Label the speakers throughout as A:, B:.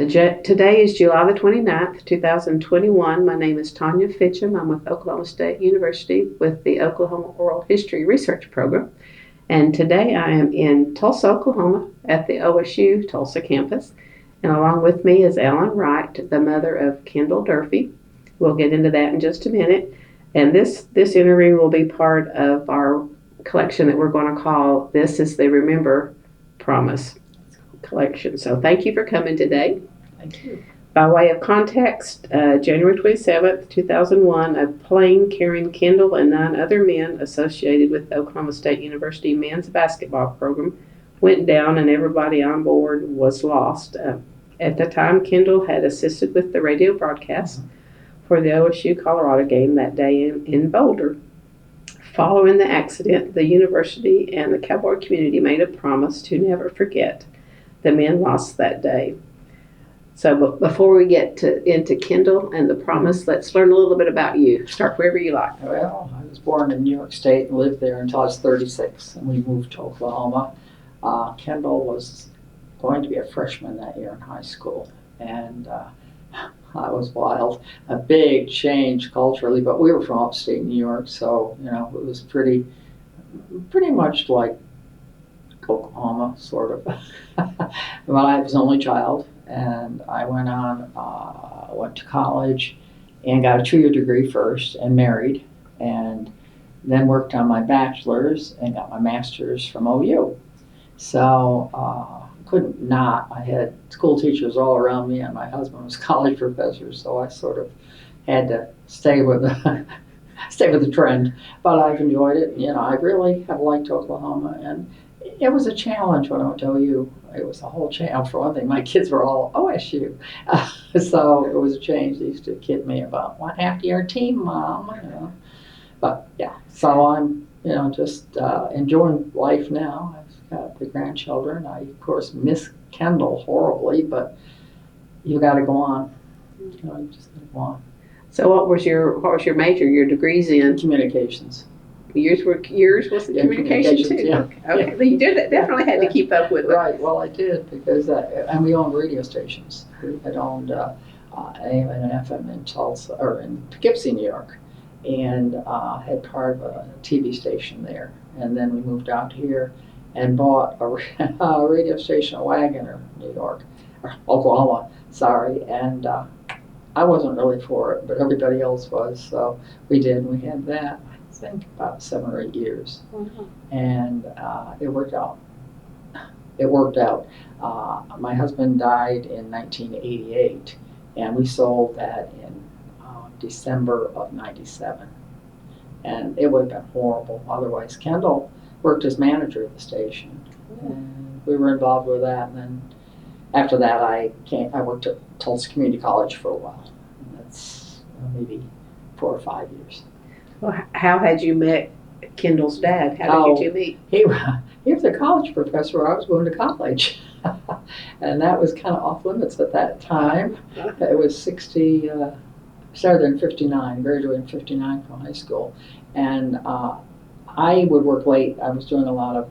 A: Today is July the 29th, 2021. My name is Tanya Finchum. I'm with Oklahoma State University with the Oklahoma Oral History Research Program. And today I am in Tulsa, Oklahoma at the OSU Tulsa campus. And along with me is Ellen Wright, the mother of Kendall Durfey. We'll get into that in just a minute. And this interview will be part of our collection that we're going to call This is the Remember Promise collection. So thank you for coming today.
B: Thank you.
A: By way of context, January 27th, 2001, a plane carrying Kendall and 9 other men associated with the Oklahoma State University men's basketball program went down and everybody on board was lost. At the time, Kendall had assisted with the radio broadcast for the OSU Colorado game that day in Boulder. Following the accident, the university and the cowboy community made a promise to never forget the men lost that day. So before we get into Kendall and the promise, let's learn a little bit about you. Start wherever you like.
B: Well, I was born in New York State and lived there until I was 36, and we moved to Oklahoma. Kendall was going to be a freshman that year in high school, and I was wild. A big change culturally, but we were from upstate New York, so it was pretty much like Oklahoma, sort of. Well, I was an only child, and I went to college and got a 2-year degree first and married, and then worked on my bachelor's and got my master's from OU. So couldn't not. I had school teachers all around me, and my husband was a college professor, so I sort of had to stay with the trend. But I've enjoyed it. I really have liked Oklahoma, and it was a challenge when I went to OU. It was a whole challenge. For one thing, my kids were all OSU, so it was a change. They used to kid me about, "What happened to your team, Mom?" But yeah, so I'm just enjoying life now. I've got the grandchildren. I of course miss Kendall horribly, but you got to go on. You just got to go on.
A: So what was your major? Your degrees in
B: Communications.
A: Yours was the communication too.
B: Yeah.
A: Okay. Yeah. You definitely had to keep up with it.
B: Right. Well, I did because and we owned radio stations. We had owned AM and FM in Tulsa or in Poughkeepsie, New York, and had part of a TV station there. And then we moved out here and bought a radio station, a Wagoner, New York, or Oklahoma. Sorry, and I wasn't really for it, but everybody else was. So we did. We had that. I think about 7 or 8 years, and it worked out. My husband died in 1988, and we sold that in December of '97, and it would have been horrible otherwise. Kendall worked as manager of the station, and we were involved with that. And then after that, I worked at Tulsa Community College for a while, and that's maybe 4 or 5 years.
A: Well, how had you met Kendall's dad? How did you two meet?
B: He was a college professor where I was going to college. And that was kind of off limits at that time. It was started in 59, graduated in 59 from high school. And I would work late. I was doing a lot of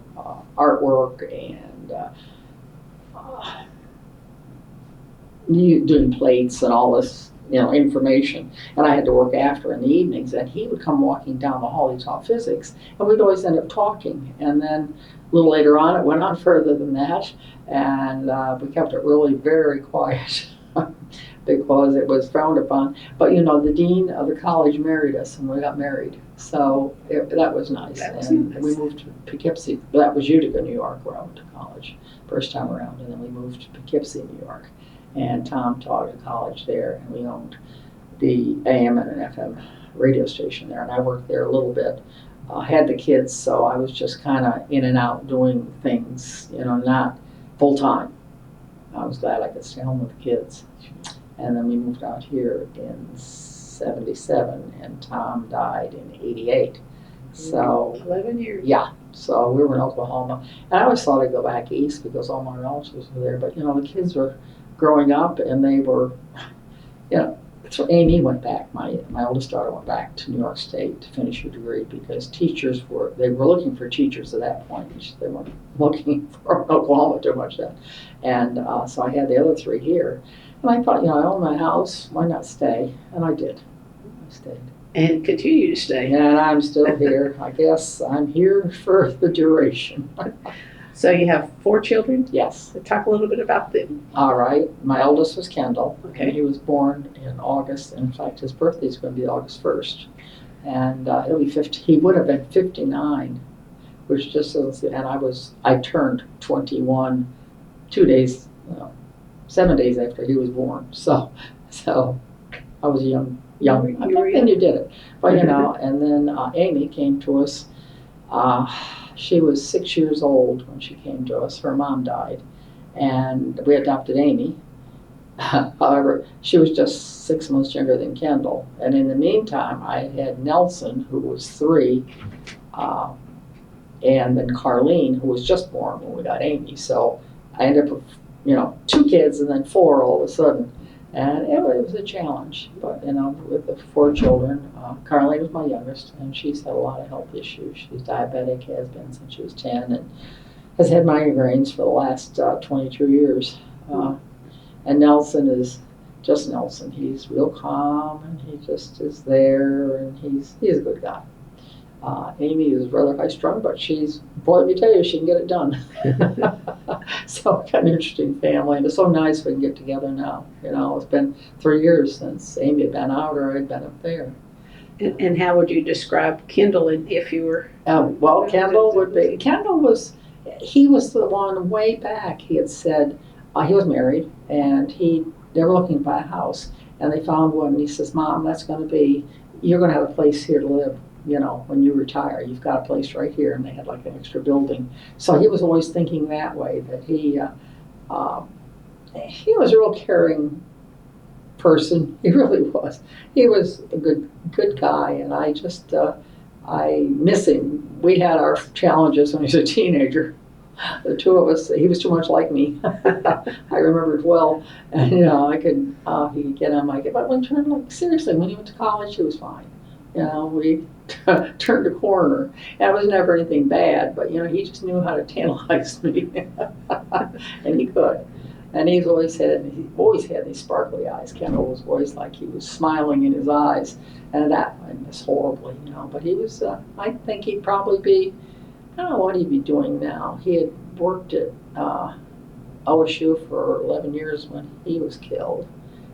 B: artwork and doing plates and all this information, and I had to work after in the evenings, and he would come walking down the hall. He taught physics, and we'd always end up talking, and then a little later on it went on further than that, and we kept it really very quiet because it was frowned upon. But the dean of the college married us, and we got married, so that was nice. Nice. We moved to Poughkeepsie. That was Utica, New York, where I went to college first time around, and then we moved to Poughkeepsie, New York. And Tom taught at college there, and we owned the AM and an FM radio station there, and I worked there a little bit. Had the kids, so I was just kind of in and out doing things, not full time. I was glad I could stay home with the kids. And then we moved out here in '77, and Tom died in '88. So
A: 11 years.
B: Yeah. So we were in Oklahoma, and I always thought I'd go back east because all my relatives were there. But the kids were growing up, and they were, So Amy went back, my oldest daughter went back to New York State to finish her degree because they were looking for teachers at that point. They weren't looking for Oklahoma too much then. And so I had the other three here. And I thought, I own my house, why not stay? And I did. I stayed.
A: And continue to stay.
B: And I'm still here. I guess I'm here for the duration.
A: So you have 4 children?
B: Yes.
A: Talk a little bit about them.
B: All right. My oldest was Kendall.
A: Okay.
B: He was born in August. In fact, his birthday is going to be August 1st. And he'll be 50. He would have been 59, which just says, and I turned 21 7 days after he was born. So I was young. Then you did it. But, and then Amy came to us. She was 6 years old when she came to us. Her mom died, and we adopted Amy. However, she was just 6 months younger than Kendall. And in the meantime, I had Nelson, who was 3, and then Carlene, who was just born when we got Amy. So I ended up with, 2 kids and then 4 all of a sudden. And it was a challenge, but with the 4 children, Carlene was my youngest, and she's had a lot of health issues. She's diabetic, has been since she was 10, and has had migraines for the last 22 years. And Nelson is just Nelson. He's real calm, and he just is there, and he's a good guy. Amy is rather high-strung, but let me tell you, she can get it done. So kind of interesting family, and it's so nice we can get together now. It's been 3 years since Amy had been out or I'd been up there.
A: And how would you describe Kendall if you were?
B: Kendall he was the one way back. He had said he was married, and they were looking to buy a house, and they found one, and he says, Mom, you're going to have a place here to live. When you retire, you've got a place right here, and they had like an extra building. So he was always thinking that way, that he was a real caring person. He really was. He was a good guy, and I miss him. We had our challenges when he was a teenager. The 2 of us, he was too much like me. I remember it well, and he could get on my. But seriously, when he went to college, he was fine. We turned a corner. It was never anything bad, but he just knew how to tantalize me, and he could. And he always had these sparkly eyes. Kendall was always like he was smiling in his eyes, and that I miss horribly, But he was. I think he'd probably be. I don't know what he'd be doing now. He had worked at OSU for 11 years when he was killed.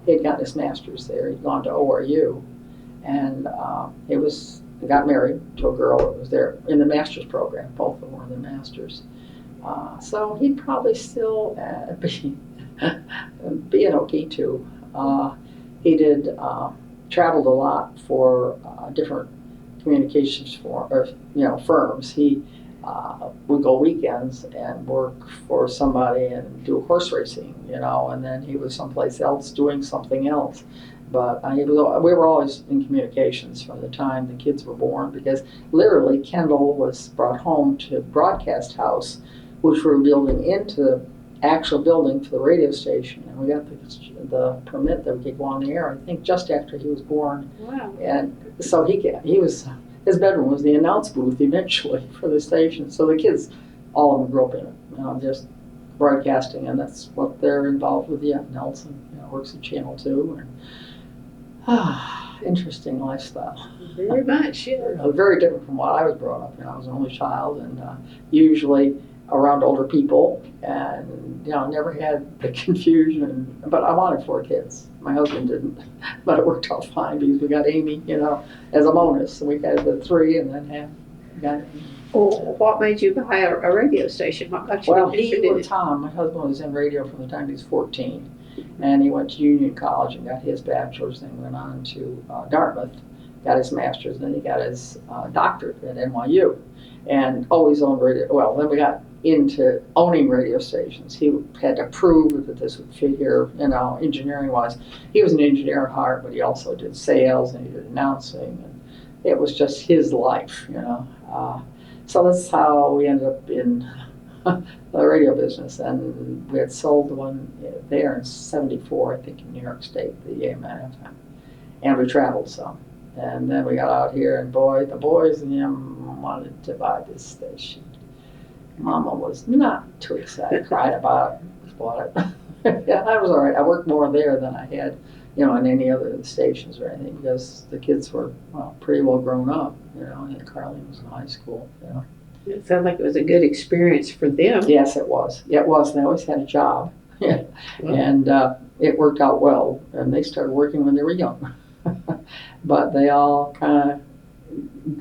B: He had gotten his master's there. He'd gone to ORU. And got married to a girl that was there in the master's program. Both of them were in the master's. So he'd probably still be an OT too. He did traveled a lot for different communications firms. He would go weekends and work for somebody and do horse racing, and then he was someplace else doing something else. But we were always in communications from the time the kids were born, because literally Kendall was brought home to Broadcast House, which we were building into the actual building for the radio station, and we got the permit that we could go on the air, I think, just after he was born.
A: Wow.
B: And so his bedroom was the announce booth eventually for the station. So the kids, all of them grew up in it, just broadcasting, and that's what they're involved with. Yeah, Nelson works at Channel 2, and interesting lifestyle.
A: Very much, yeah.
B: Very different from what I was brought up in. I was an only child, and usually around older people, and never had the confusion. But I wanted 4 kids. My husband didn't, but it worked out fine because we got Amy, as a bonus. So we had the 3, and then got.
A: Well, what made you buy a radio station? What got you interested in it?
B: Tom, my husband, was in radio from the time he was 14. And he went to Union College and got his bachelor's, then went on to Dartmouth, got his master's, then he got his doctorate at NYU, and always owned radio. Well, then we got into owning radio stations. He had to prove that this would fit here, engineering-wise. He was an engineer at heart, but he also did sales and he did announcing, and it was just his life, So that's how we ended up in the radio business, and we had sold one there in '74, I think, in New York State, the AM and FM. and we traveled some. And then we got out here, and boy, the boys and him wanted to buy this station. Mama was not too excited, cried about it, bought it. Yeah, that was all right. I worked more there than I had, in any other stations or anything, because the kids were, pretty well grown up, and Carlene was in high school,
A: It sounded like it was a good experience for them.
B: Yes, it was. It was. They always had a job.
A: Well,
B: And it worked out well. And they started working when they were young. But they all kind of,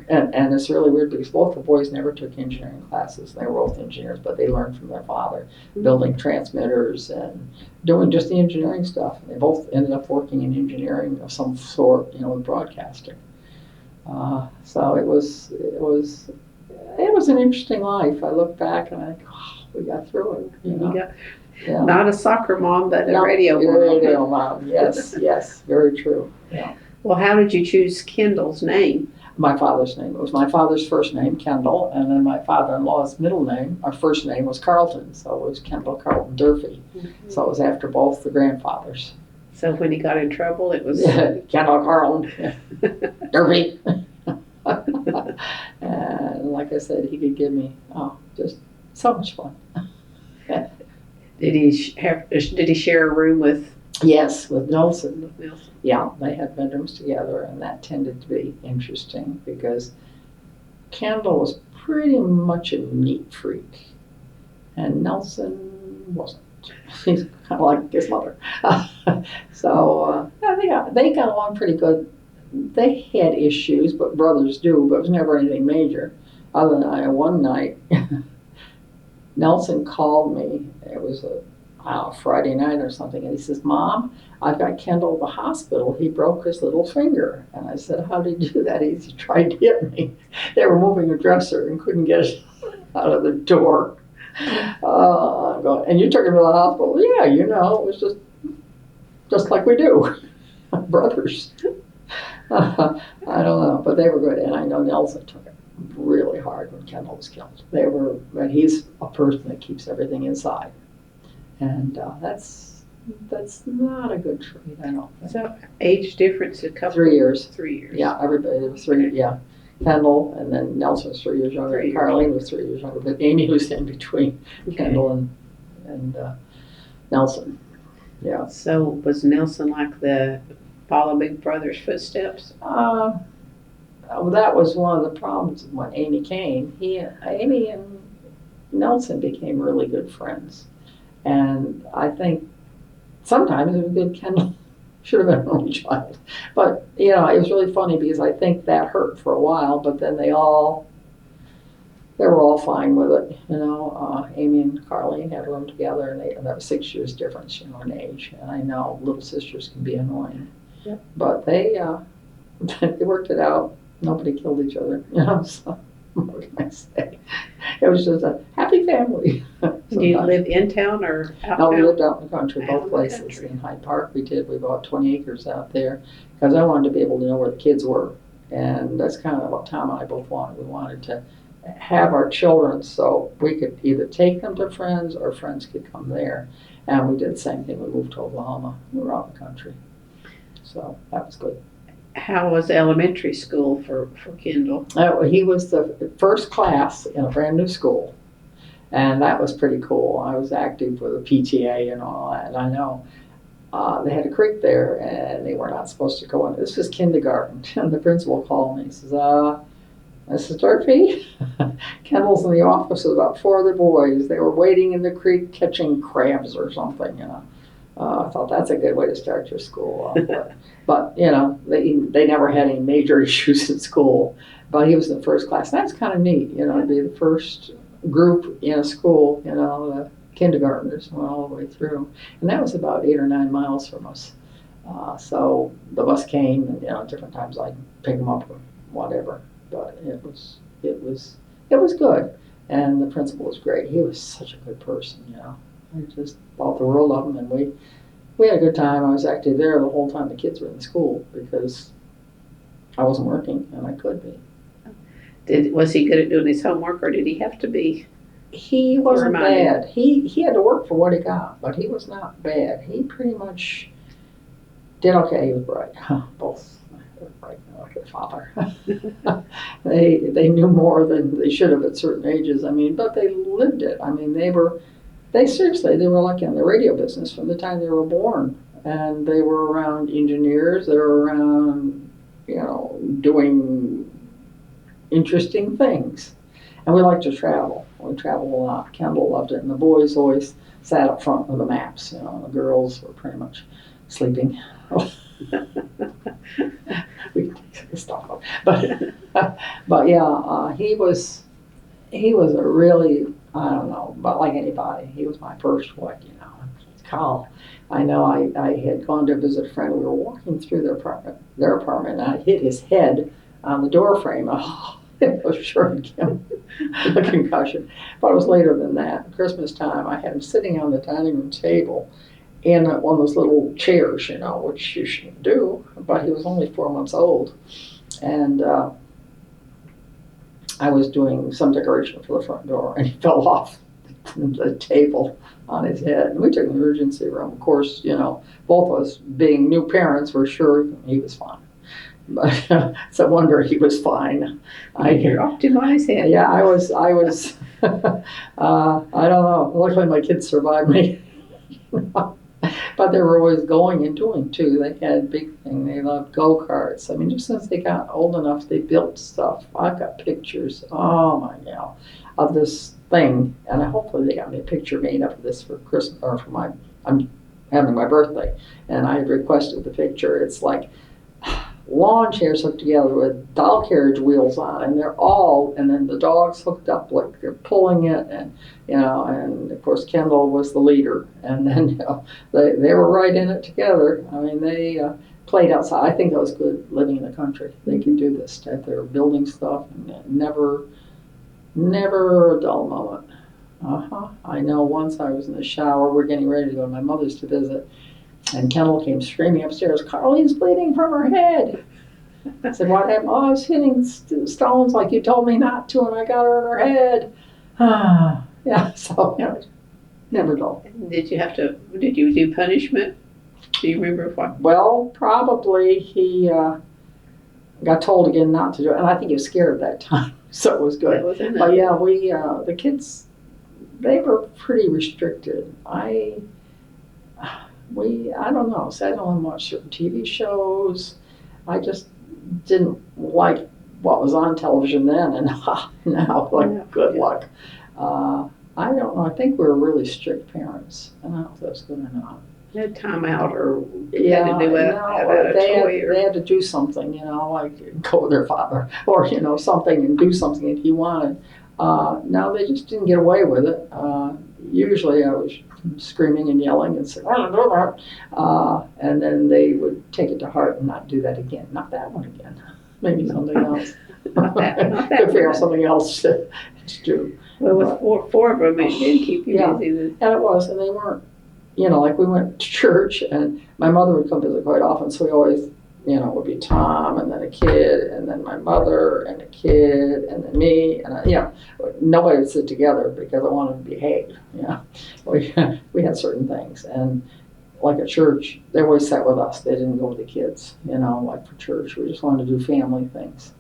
B: and it's really weird because both the boys never took engineering classes. They were both engineers, but they learned from their father, building transmitters and doing just the engineering stuff. They both ended up working in engineering of some sort, with broadcasting. So it was an interesting life. I look back and I think, we got through it.
A: You got not a soccer mom, but a
B: No,
A: radio mom.
B: Radio mom, yes, yes, very true. Yeah.
A: Well, how did you choose Kendall's name?
B: My father's name. It was my father's first name, Kendall, and then my father-in-law's middle name, our first name was Carlton, so it was Kendall Carlton Durfey.
A: Mm-hmm.
B: So it was after both the grandfathers.
A: So when he got in trouble, it was
B: Kendall Carlton Durfey. And like I said, he could give me just so much fun.
A: Did he share a room with?
B: Yes, with Nelson.
A: With Nelson?
B: Yeah, they had bedrooms together, and that tended to be interesting because Kendall was pretty much a neat freak, and Nelson wasn't. He's kind of like his mother. So they got along pretty good. They had issues, but brothers do, but it was never anything major. Other than one night, Nelson called me. It was a Friday night or something, and he says, "Mom, I've got Kendall at the hospital. He broke his little finger." And I said, "How did he do that?" He tried to hit me. They were moving a dresser and couldn't get it out of the door. I'm going, "And you took him to the hospital?" "Yeah, it was just like we do, brothers." I don't know, but they were good, and I know Nelson took it really hard when Kendall was killed. But he's a person that keeps everything inside. And that's not a good trait, I don't think.
A: So age difference a couple
B: 3 years.
A: 3 years.
B: Yeah, everybody was 3. Yeah, Kendall, and then Nelson was 3 years younger.
A: 3 years.
B: Carlene was 3 years younger, but Amy was in between Kendall and Nelson. Yeah.
A: So was Nelson like the follow Big Brother's footsteps?
B: That was one of the problems when Amy came. Amy and Nelson became really good friends. And I think sometimes it was good Kendall should have been an only child. But, it was really funny because I think that hurt for a while, but then they were all fine with it. Amy and Carlene had a room together, and that was 6 years difference, in age. And I know little sisters can be annoying.
A: Yep.
B: But they worked it out. Nobody killed each other, so what can I say? It was just a happy family.
A: Do you live in town or out
B: No,
A: town?
B: we lived out in the country,
A: Out in
B: both
A: the
B: places.
A: country.
B: In Hyde Park, we bought 20 acres out there because I wanted to be able to know where the kids were. And that's kind of what Tom and I both wanted. We wanted to have our children so we could either take them to friends or friends could come there. And we did the same thing. We moved to Oklahoma. We were out in the country. So that was good.
A: How was elementary school for Kendall?
B: He was the first class in a brand new school. And that was pretty cool. I was active with the PTA and all that. And I know they had a creek there, and they were not supposed to go in. This was kindergarten. And the principal called me. He says, "Mrs. Durfey, Kendall's in the office with about 4 other boys. They were wading in the creek catching crabs or something, I thought that's a good way to start your school off. But they never had any major issues in school. But he was in the first class. And that's kind of neat, to be the first group in a school, the kindergartners went all the way through. And that was about 8 or 9 miles from us. So the bus came, and at different times I'd pick them up or whatever. But it was good. And the principal was great. He was such a good person, I just thought the world of him, and we had a good time. I was active there the whole time the kids were in school because I wasn't working and I could be.
A: Was he good at doing his homework, or did he have to be?
B: He wasn't
A: reminded?
B: bad. He had to work for what he got, but he was not bad. He pretty much Did okay, he was bright. Both were bright, like their father. They knew more than they should have at certain ages. I mean, but they lived it. I mean, they were like in the radio business from the time they were born. And they were around engineers, they were around, doing interesting things. And we liked to travel. We traveled a lot. Kendall loved it. And the boys always sat up front with the maps. The girls were pretty much sleeping. We can take this stuff up. But yeah, he was a really, I don't know, but like anybody, he was my first Carl. I know I had gone to visit a friend. We were walking through their apartment, and I hit his head on the door frame. Oh, it was sure to give him a concussion. But it was later than that. Christmas time, I had him sitting on the dining room table in one of those little chairs, which you shouldn't do. But he was only 4 months old. And I was doing some decoration for the front door, and he fell off the table on his head. And we took him to the emergency room. Of course, both of us, being new parents, were sure he was fine. But it's a wonder he was fine.
A: I dropped him on his head.
B: Yeah, I was. I don't know. Luckily, my kids survived me. But they were always going and doing too. They had big thing. They loved go-karts. I mean, just since they got old enough, they built stuff. I've got pictures. Oh my God, of this thing, and hopefully they got me a picture made up of this for Christmas or for I'm having my birthday, and I requested the picture. It's like lawn chairs hooked together with doll carriage wheels on, and then the dogs hooked up like they're pulling it, and and of course Kendall was the leader, and then they were right in it together. I mean, they played outside. I think that was good living in the country. They could do this type. They were building stuff, and never a dull moment. I know once I was in the shower, we're getting ready to go to my mother's to visit, and Kendall came screaming upstairs, "Carlene's bleeding from her head." I said, "What happened?" "Oh, I was hitting stones like you told me not to, and I got her in her head." Yeah, so, never dull.
A: Did you do punishment? Do you remember what?
B: Well, probably he got told again not to do it, and I think he was scared at that time, so it was good. But yeah, the kids, they were pretty restricted. I don't know. So I don't watch certain TV shows. I just didn't like what was on television then, and now, like, good luck. I don't know. I think we were really strict parents. I don't know if that's good or not.
A: You had time out, or you had to do it.
B: They had to do something, like go with their father, or something, and do something that he wanted. No, they just didn't get away with it. Usually, I was screaming and yelling and saying, "I don't do that," and then they would take it to heart and not do that again. Not that one again. Maybe something else.
A: not that
B: Could figure out something else to do.
A: Well, with four of them, it did keep you busy.
B: And it was, and they weren't, like we went to church, and my mother would come visit quite often, so we always, it would be Tom, and then a kid, and then my mother, and a kid, and then me, and nobody would sit together because I wanted to behave. We had certain things, and like at church, they always sat with us. They didn't go with the kids, like for church. We just wanted to do family things.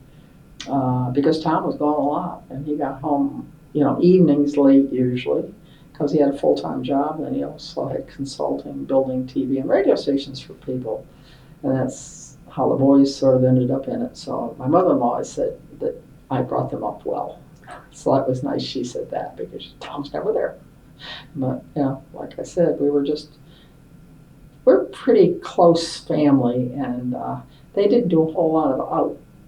B: Because Tom was gone a lot, and he got home, evenings late usually, because he had a full-time job, and he also had consulting, building TV and radio stations for people, and that's how the boys sort of ended up in it. So my mother-in-law always said that I brought them up well. So that was nice she said that, because Tom's never there. But, like I said, we're a pretty close family, and they didn't do a whole lot of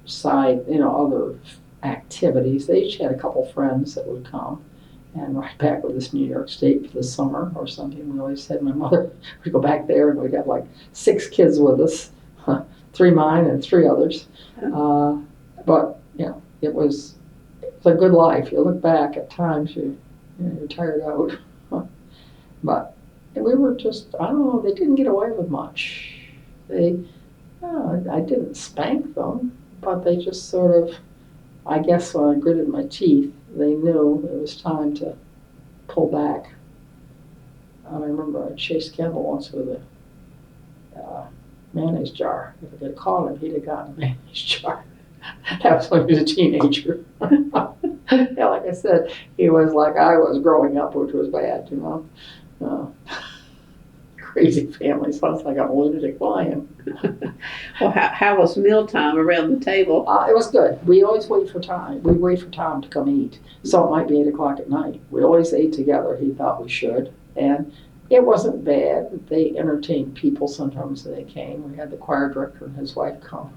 B: outside, other activities. They each had a couple friends that would come and ride back with us to New York State for the summer or something. We always had my mother would go back there, and we'd have like 6 kids with us, 3 mine and 3 others. But it was a good life. You look back at times, you're tired out. But we were just, I don't know, they didn't get away with much. I didn't spank them, but they just sort of, I guess when I gritted my teeth, they knew it was time to pull back. I remember I chased Kendall once with mayonnaise jar. If I could have called him, he'd have gotten a mayonnaise jar. That was when he was a teenager. Yeah, like I said, he was like I was growing up, which was bad, you know. Crazy family, sounds like I'm a lunatic lion.
A: Well, how was mealtime around the table?
B: It was good. We always wait for time. We wait for Tom to come eat. So it might be 8 o'clock at night. We always ate together. He thought we should. And it wasn't bad. They entertained people sometimes when they came. We had the choir director and his wife come.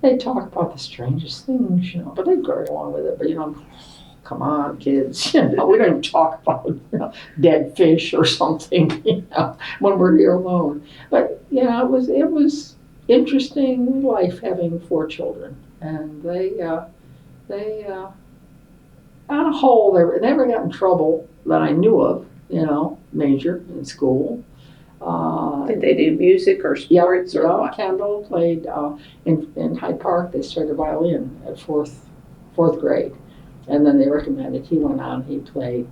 B: They talk about the strangest things, you know, but they go along with it. But, you know, come on, kids. You know, we don't even talk about, you know, dead fish or something, you know, when we're here alone. But, you know, it was interesting life having 4 children. And they on a whole, they never got in trouble that I knew of, you know, major in school.
A: Did they do music or sports or what?
B: Kendall played in Hyde Park. They started violin at fourth grade, and then they recommended he went on. He played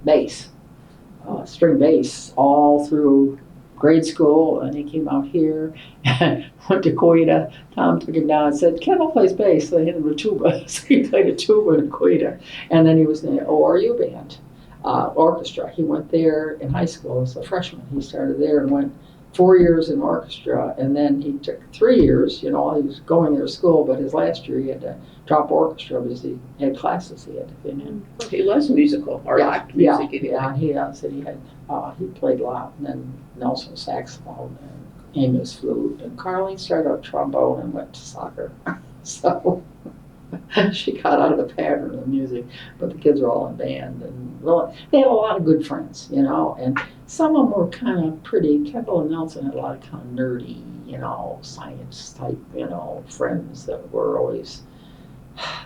B: bass, string bass, all through grade school, and he came out here and went to Coita. Tom took him down and said, Kendall plays bass. So they hit him a tuba. So he played a tuba in Coita, and then he was in the ORU band. Orchestra. He went there in high school as a freshman. He started there and went 4 years in orchestra, and then he took 3 years. You know, he was going there to school, but his last year he had to drop orchestra because he had classes he had to fit in.
A: He was musical or liked music.
B: Yeah. He said he had he played a lot, and then Nelson saxophone and Amos flute, and Carlene started out trombone and went to soccer. So. She got out of the pattern of music, but the kids were all in band, and really, they had a lot of good friends, you know, and some of them were kind of pretty. Kendall and Nelson had a lot of kind of nerdy, you know, science type, you know, friends that were always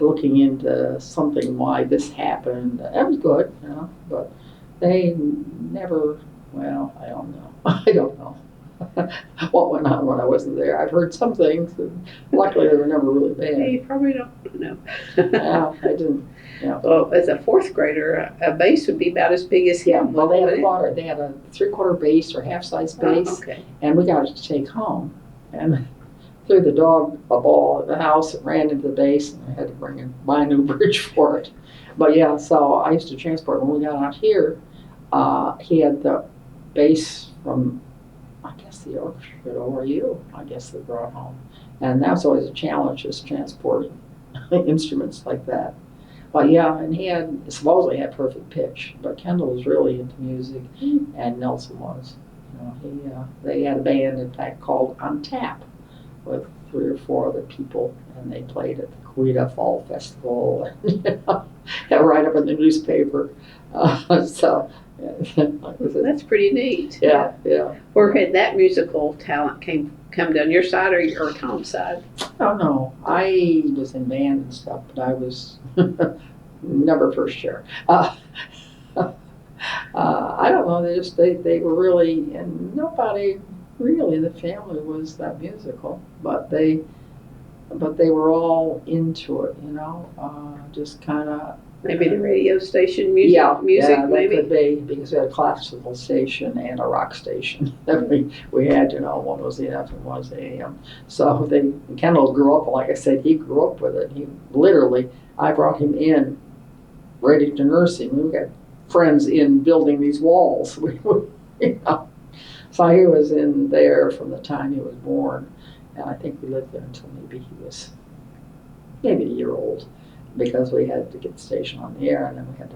B: looking into something, why this happened. That was good, you know, but they never, well, I don't know. I don't know. What went on when I wasn't there. I've heard some things, and luckily they were never really bad.
A: You probably don't know.
B: Yeah, I didn't. Yeah.
A: Well, as a 4th grader, a bass would be about as big as him.
B: Yeah, well, they had a 3/4 bass or half-size bass,
A: okay.
B: And we got it to take home, and threw the dog a ball at the house and ran into the bass, and I had to buy a new bridge for it. But yeah, so I used to transport. When we got out here, he had the bass from, I guess, the orchestra at ORU, I guess they brought home. And that's always a challenge, just transporting instruments like that. But yeah, and he supposedly had perfect pitch, but Kendall was really into music, and Nelson was. You know, they had a band, in fact, called On Tap, with 3 or 4 other people, and they played at the Coita Fall Festival, and, you know, right up in the newspaper. So
A: That's pretty neat.
B: Yeah.
A: Where had that musical talent come down, your side or Tom's side?
B: Oh no, I was in band and stuff, but I was never first chair. I don't know. They were really, and nobody really in the family was that musical, but they were all into it. You know, just kind of.
A: Maybe the radio station music.
B: Yeah,
A: maybe.
B: That could be, because we had a classical station and a rock station that we had. You know, one was the FM, one was the AM. So Kendall grew up, like I said, he grew up with it. I brought him in, ready to nurse him. We got friends in building these walls. You know. So he was in there from the time he was born, and I think we lived there until maybe he was a year old. Because we had to get the station on the air, and then we had to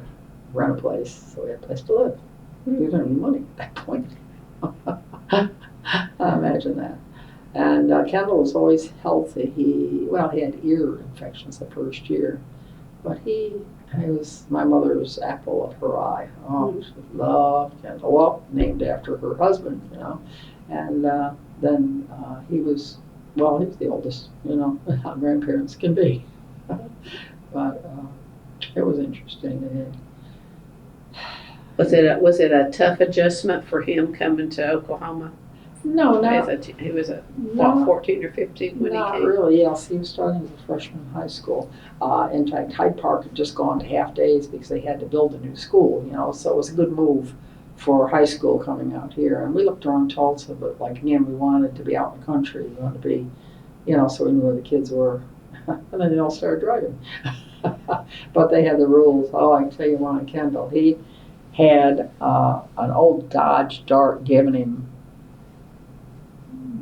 B: rent a place, so we had a place to live. We didn't have any money at that point. Imagine that. And Kendall was always healthy. He had ear infections the first year, but he was my mother's apple of her eye. Oh, she loved Kendall. Well, named after her husband, you know. And then he was the oldest, you know, how grandparents can be. But it was interesting.
A: Was it a tough adjustment for him coming to Oklahoma?
B: No,
A: he was 14 or 15 when he came?
B: Not really, yes. He was starting as a freshman in high school. In fact, Hyde Park had just gone to half days because they had to build a new school, you know, so it was a good move for high school coming out here. And we looked around Tulsa, but like again, we wanted to be out in the country. We wanted to be, so we knew where the kids were. And then they all started driving. But they had the rules. Oh, I can tell you one on Kendall. He had an old Dodge Dart given him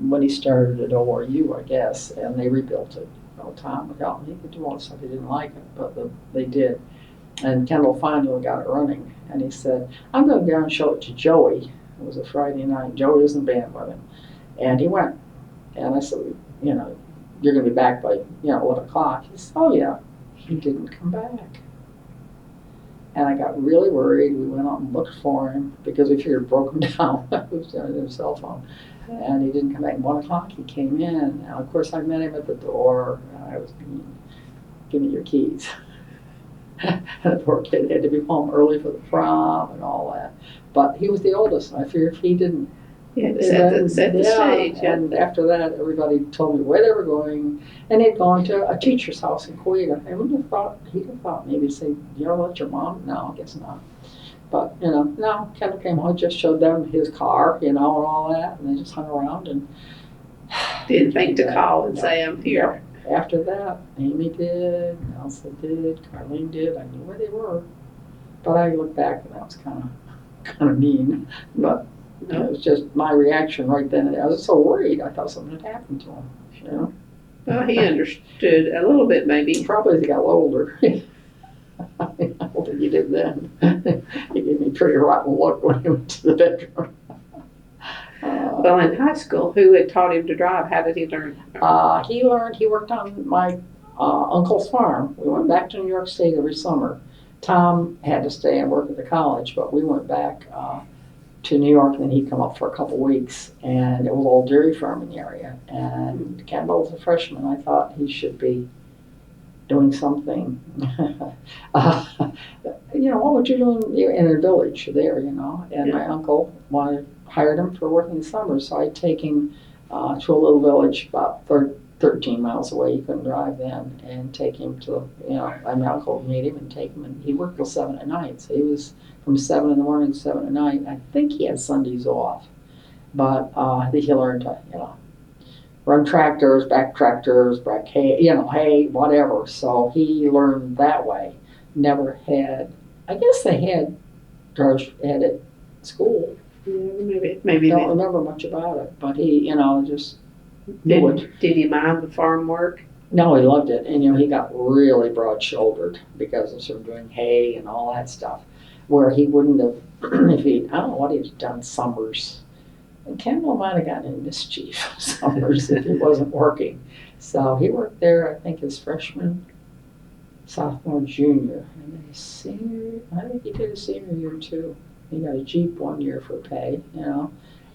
B: when he started at ORU, I guess, and they rebuilt it. Tom would help him. He could do all the stuff. He didn't like it, but they did. And Kendall finally got it running. And he said, I'm going to go and show it to Joey. It was a Friday night. Joey was in the band with him. And he went. And I said, you're going to be back by, 1 o'clock. He said, oh, yeah. He didn't come back. And I got really worried. We went out and looked for him because we figured it broke him down. It was on his cell phone. And he didn't come back. At 1 o'clock, he came in. And of course, I met him at the door. And I was thinking, give me your keys. And the poor kid had to be home early for the prom and all that. But he was the oldest. And I figured if he didn't,
A: set the stage.
B: And after that, everybody told me where they were going. And they'd gone to a teacher's house in Quita. I wouldn't have thought, he'd have thought maybe say, let your mom? No, I guess not. But, no, Kendall came home, just showed them his car, and all that. And they just hung around and
A: didn't think to call and say, I'm here.
B: After that, Amy did, Elsa did, Carlene did. I knew where they were. But I look back and that was kind of mean. But it was just my reaction right then. I was so worried. I thought something had happened to him.
A: Well, he understood a little bit, maybe.
B: Probably as he got older. I don't think he did then. He gave me a pretty rotten look when he went to the bedroom.
A: Well, in high school, who had taught him to drive? How did he learn?
B: He worked on my uncle's farm. We went back to New York State every summer. Tom had to stay and work at the college, but we went back to New York, and then he'd come up for a couple weeks. And it was an old dairy farm in the area. And Kendall was a freshman. I thought he should be doing something. What would you do in a village there, And my uncle hired him for working in the summer, so I'd take him to a little village about 13 miles away. He couldn't drive then, and take him to, my uncle would meet him and take him, and he worked till 7 at night, so he was from 7 in the morning to 7 at night. I think he had Sundays off, but he learned to, run tractors, back hay, hay, whatever. So he learned that way. Never had, I guess they had drudge ed at school.
A: Yeah, maybe.
B: Don't remember much about it, but he, just
A: did he mind the farm work?
B: No, he loved it, and he got really broad-shouldered because of sort of doing hay and all that stuff, where he wouldn't have if he, I don't know what he'd done summers. And Kendall might have gotten in mischief summers if he wasn't working. So he worked there, I think, his freshman, sophomore, junior, and then his senior. I think he did his senior year too. He got a Jeep 1 year for pay,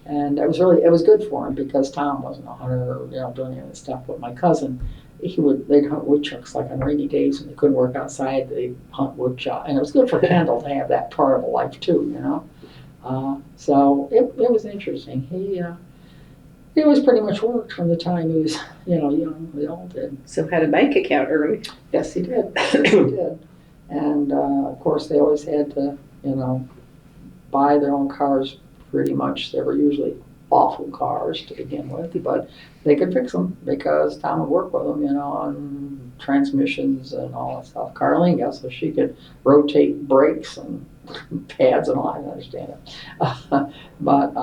B: and it was good for him because Tom wasn't a hunter, doing any of this stuff. But my cousin, they'd hunt woodchucks like on rainy days when they couldn't work outside. They'd hunt woodchuck, and it was good for Kendall to have that part of a life too, So it was interesting. He was pretty much worked from the time he was, young. We all did.
A: So had a bank account early.
B: Yes, he did. He did. And of course, they always had to, buy their own cars. Pretty much, they were usually awful cars to begin with, but they could fix them because Tom would work with them, on transmissions and all that stuff. Carlene got so she could rotate brakes and pads and all. I didn't understand it, but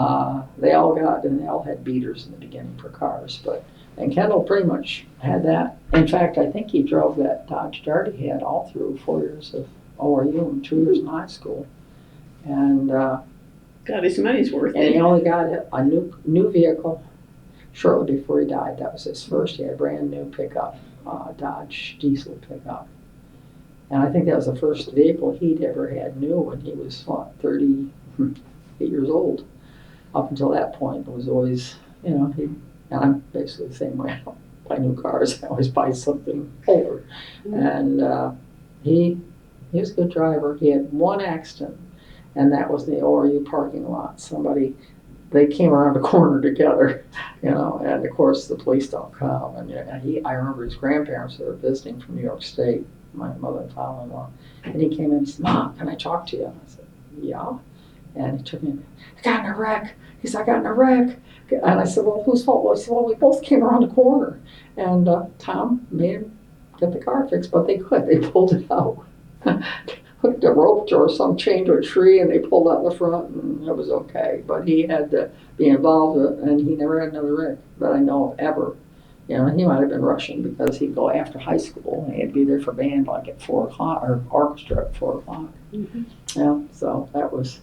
B: they all had beaters in the beginning for cars. And Kendall pretty much had that. In fact, I think he drove that Dodge Dart he had all through 4 years of ORU and 2 years in high school, and.
A: Got his money's worth.
B: And he only got a new vehicle shortly before he died. That was his first. He had a brand new pickup, Dodge diesel pickup. And I think that was the first vehicle he'd ever had new when he was, 38 years old. Up until that point, it was always, and I'm basically the same way. I don't buy new cars. I always buy something older. Mm-hmm. And he was a good driver. He had one accident. And that was the ORU parking lot. They came around a corner together, and of course the police don't come. And I remember his grandparents were visiting from New York State, my mother and father-in-law. And he came in and said, "Mom, can I talk to you?" And I said, "Yeah." And he took me, I got in a wreck. He said, I got in a wreck. And I said, well, whose fault was it? He said, well, we both came around the corner. And Tom made him get the car fixed, but they could. They pulled it out. Hooked a rope or some chain to a tree, and they pulled out the front, and it was okay. But he had to be involved with it, and he never had another wreck that I know of ever. You know, he might have been rushing because he'd go after high school, and he'd be there for band like at 4 o'clock, or orchestra at 4 o'clock.
A: Mm-hmm.
B: Yeah, so that was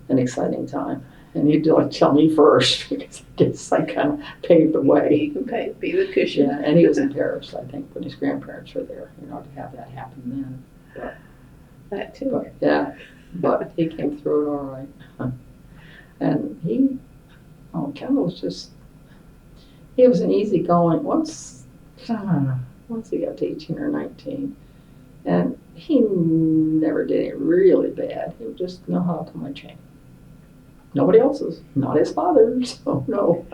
B: an exciting time. And he'd like tell me first because I guess I kind of paved the way.
A: You can be the cushion.
B: Yeah, and he was in Paris, I think, when his grandparents were there, you know, to have that happen then.
A: That too.
B: But, yeah, but he came through it all right. And Kendall's just, he was an easygoing, once he got to 18 or 19, and he never did it really bad. He would just know how to pull my chain. Nobody else's, not his father's, so no.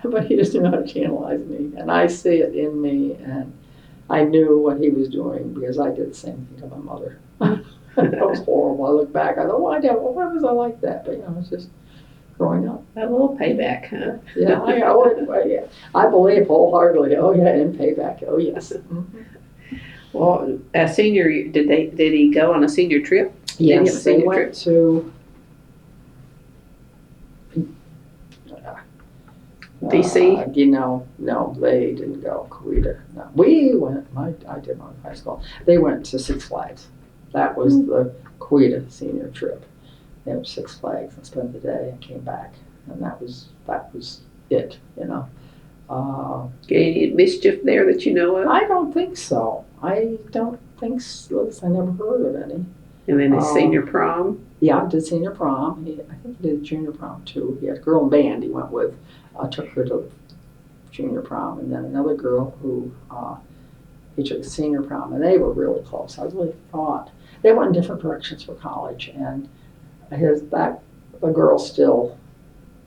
B: But he just knew how to channelize me, and I see it in me, and I knew what he was doing because I did the same thing to my mother. That was horrible. I look back, I thought, why was I like that? But, you know, it's just growing up.
A: A little payback, huh?
B: Yeah, I believe wholeheartedly. Oh, yeah, and payback. Oh, yes. Mm-hmm.
A: Well, a senior, did he go on a senior trip?
B: Yes, they went to
A: DC?
B: No, they didn't go. Coweta. No. We went, I did not in high school. They went to Six Flags. That was the Coweta senior trip. They went to Six Flags and spent the day and came back. And that was it, you know.
A: Any mischief there that you know of?
B: I don't think so. I don't think so. I never heard of any.
A: And then his senior prom?
B: Yeah, I did senior prom. I think he did junior prom too. He had a girl in band he went with. Took her to junior prom, and then another girl who he took to senior prom, and they were really close. I really thought they went in different directions for college, and the girl still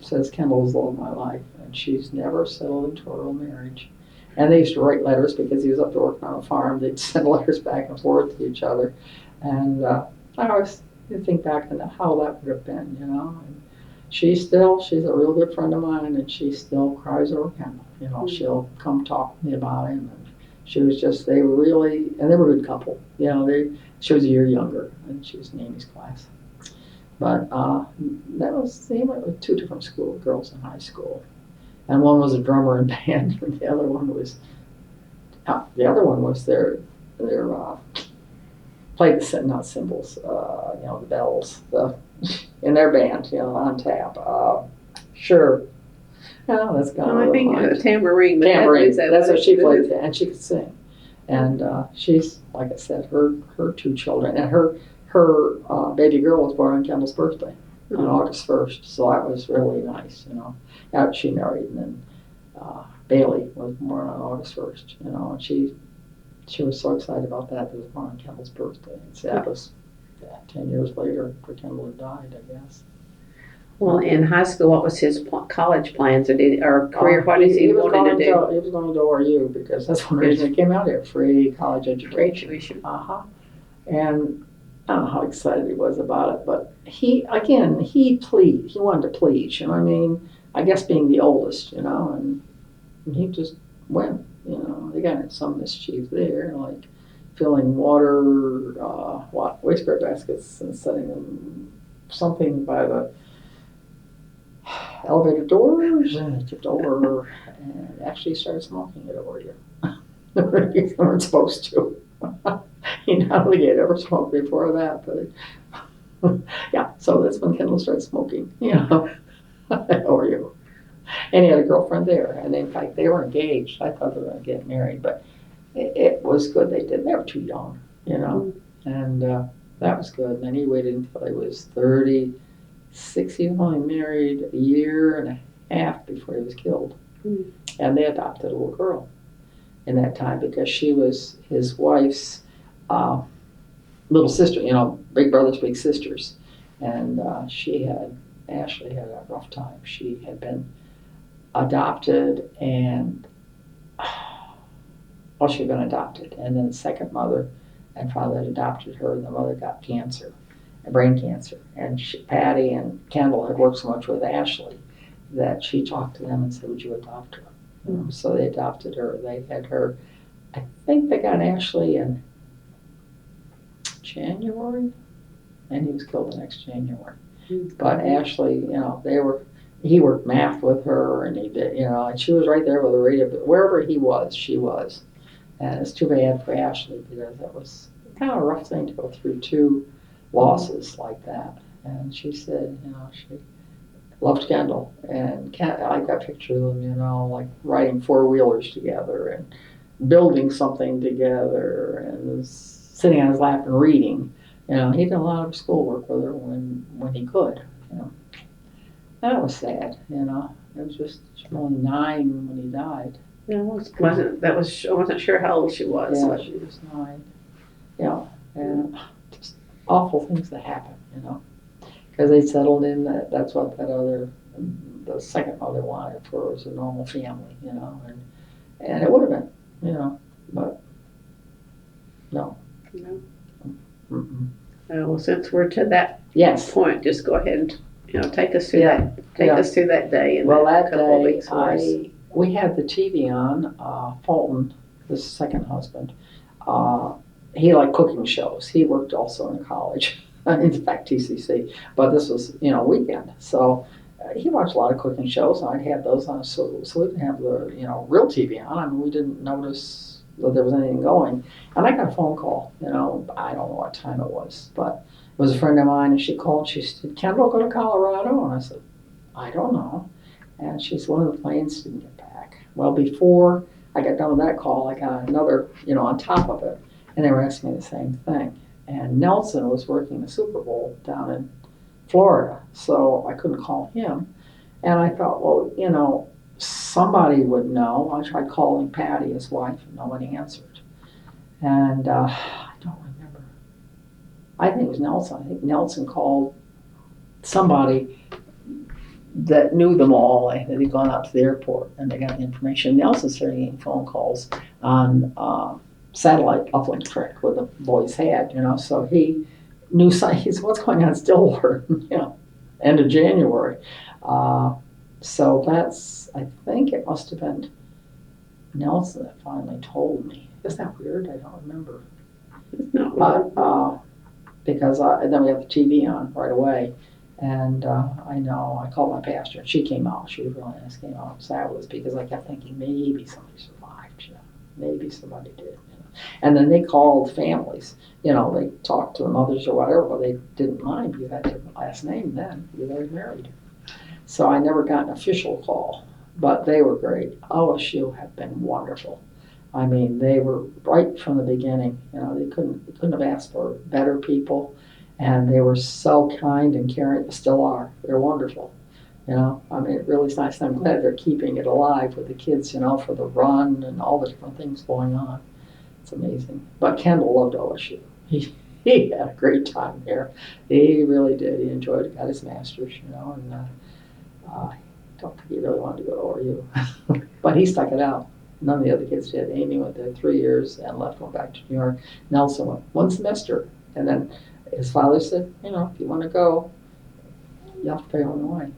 B: says Kendall's the love of my life, and she's never settled into a real marriage. And they used to write letters because he was up there working on a farm. They'd send letters back and forth to each other, and I always think back on how that would have been, you know. And she's a real good friend of mine, and she still cries over Kendall. You know, she'll come talk to me about him. And she was just, they were a good couple. You know, she was a year younger, and she was in Amy's class. But they went with 2 different girls in high school. And one was a drummer in band, and the other one was their played not cymbals, you know, the bells, in their band, you know, on tap. Sure. Oh, that's gone.
A: I think tambourine.
B: Tambourine. That's what she played, and she could sing. And she's, like I said, her 2 children, and her baby girl was born on Kendall's birthday on August 1st. So that was really nice, you know. Now she married, and then Bailey was born on August 1st, you know, and she was so excited about that. It was born on Kendall's birthday. And so that was 10 years later after Kendall had died, I guess.
A: Well, in high school, what was his college plans or career? What is he wanting to do?
B: He was going to OOHRP because that's one reason he came out here, free college education. And I don't know how excited he was about it, but he wanted to please, you know what I mean? I guess being the oldest, you know, and he just went, you know. They got in some mischief there, like filling wastepaper baskets and setting them something by the elevator doors, and it tipped over and actually started smoking it over here. They weren't supposed to. He not only had ever smoked before that, but yeah, so that's when Kendall started smoking, you know, over you. And he had a girlfriend there, and in fact, they were engaged. I thought they were going to get married, but it was good they did. They were too young, you know, and that was good. And then he waited until he was 36. He was only married a year and a half before he was killed. And they adopted a little girl in that time because she was his wife's little sister, you know, big brothers, big sisters. And Ashley had a rough time. She had been adopted and she'd been adopted, and then the second mother and father had adopted her, and the mother got cancer, brain cancer. And Patty and Kendall had worked so much with Ashley that she talked to them and said, would you adopt her? So they adopted her. They had her, I think they got Ashley in January, and he was killed the next January. But Ashley, he worked math with her, and he did, and she was right there with the radio, but wherever he was, she was. And it's too bad for Ashley, because that was kind of a rough thing to go through 2 losses like that. And she said, she loved Kendall, and I got pictures of them, like riding 4-wheelers together and building something together and sitting on his lap and reading. He did a lot of schoolwork with her when he could. That was sad. It was just she was only 9 when he died.
A: I wasn't sure how old she was.
B: Yeah, she was 9. And just awful things that happen. Because they settled in that's what the second mother wanted for was a normal family. And it would have been, but no.
A: Well, since we're to that
B: Yes.
A: point, just go ahead and take us through us through that day. And
B: Well, that
A: couple of
B: day
A: weeks for us.
B: we had the TV on. Fulton, his second husband, he liked cooking shows. He worked also in college, in fact TCC, but this was weekend, so he watched a lot of cooking shows, and I'd have those on. So we didn't have the real TV on. I mean, we didn't notice that there was anything going. And I got a phone call, I don't know what time it was, but it was a friend of mine, and she called. She said, Kendall go to Colorado? And I said, I don't know. And she said, one of the planes didn't get back. Well, before I got done with that call, I got another, on top of it, and they were asking me the same thing. And Nelson was working the Super Bowl down in Florida, so I couldn't call him. And I thought, well, somebody would know. I tried calling Patty, his wife, and nobody answered. And I don't remember. I think it was Nelson. I think Nelson called somebody that knew them all, and that had gone out to the airport, and they got the information. Nelson started getting phone calls on satellite uplink trick where the boys had, so he knew he said, what's going on in Stillwater, end of January. So I think it must have been Nelson that finally told me. Isn't that weird? I don't remember.
A: It's not weird.
B: Because then we have the TV on right away. And I called my pastor, and she came out. She was really nice, came out. Sad was because I kept thinking maybe somebody survived, maybe somebody did. And then they called families, they talked to the mothers or whatever, but they didn't mind. You had your last name then, you were married. So I never got an official call, but they were great. OSU have been wonderful. I mean, they were right from the beginning. They couldn't have asked for better people, and they were so kind and caring. They still are. They're wonderful. I mean, it really is nice. I'm glad they're keeping it alive with the kids, for the run and all the different things going on. It's amazing. But Kendall loved OSU. He had a great time there. He really did. He enjoyed it. Got his master's, and I don't think he really wanted to go to OU. But he stuck it out. None of the other kids did. Amy went there 3 years and left, went back to New York. Nelson went 1 semester. And then his father said, if you want to go, you have to pay on the way.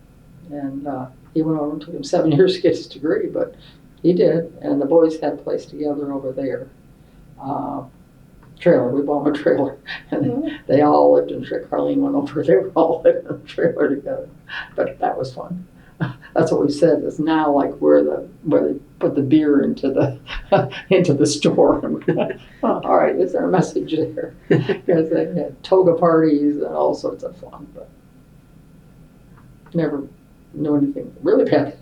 B: And he went over and took him 7 years to get his degree, but he did. And the boys had a place together over there. Trailer. We bought him a trailer, and they all lived in. Carlene went over. They were all living in a trailer together, but that was fun. That's what we said. It's now like where they put the beer into the store. All right, is there a message there? Because they had toga parties and all sorts of fun, but never knew anything really bad.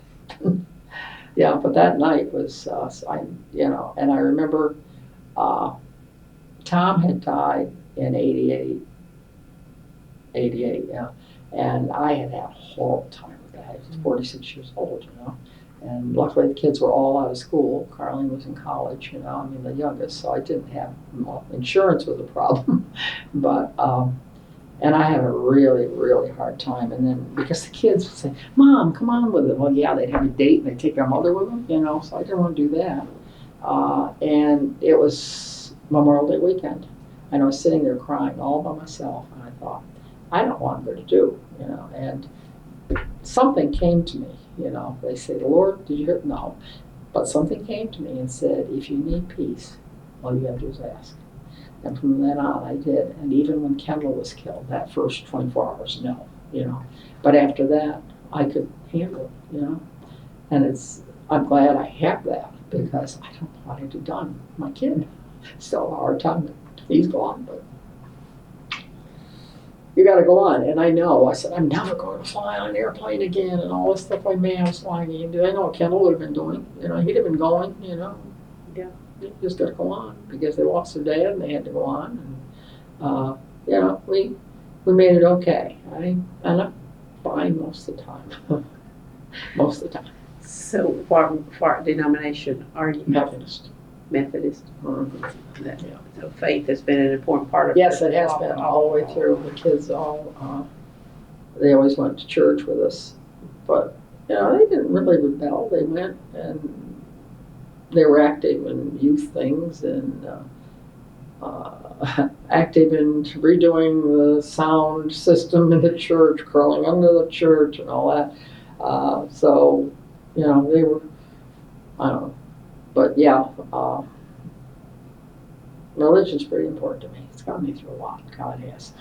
B: Yeah, but that night was and I remember. Tom had died in 88, yeah, and I had had a horrible time with that. I was 46 years old, and luckily the kids were all out of school. Carlene was in college, the youngest, so I didn't have, insurance was a problem, but, and I had a really, really hard time. And then because the kids would say, Mom, come on with it. Well, yeah, they'd have a date and they'd take their mother with them, so I didn't want to do that. And it was Memorial Day weekend, and I was sitting there crying all by myself, and I thought, I don't want her to do, and something came to me, they say, the Lord, did you hear? No. But something came to me and said, if you need peace, all you have to do is ask. And from then on, I did. And even when Kendall was killed, that first 24 hours, no, But after that, I could handle it, And I'm glad I have that because I don't know what I'd have done. My kid, still a hard time. He's gone, but you got to go on. And I know, I said, I'm never going to fly on an airplane again and all this stuff I was flying into. I know what Kendall would have been doing. He'd have been going,
A: Yeah.
B: You just got to go on because they lost their dad and they had to go on. And, we made it okay. And I'm fine most of the time. Most of the time.
A: So what denomination are you?
B: Methodist.
A: Methodist.
B: Mm-hmm.
A: Yeah. So faith has been an important part of
B: Yes, it has been all the way through. The kids they always went to church with us. But, they didn't really rebel. They went and they were active in youth things and active in redoing the sound system in the church, crawling under the church and all that. So, they were, I don't know. But yeah, religion's pretty important to me. It's got me through a lot. God has.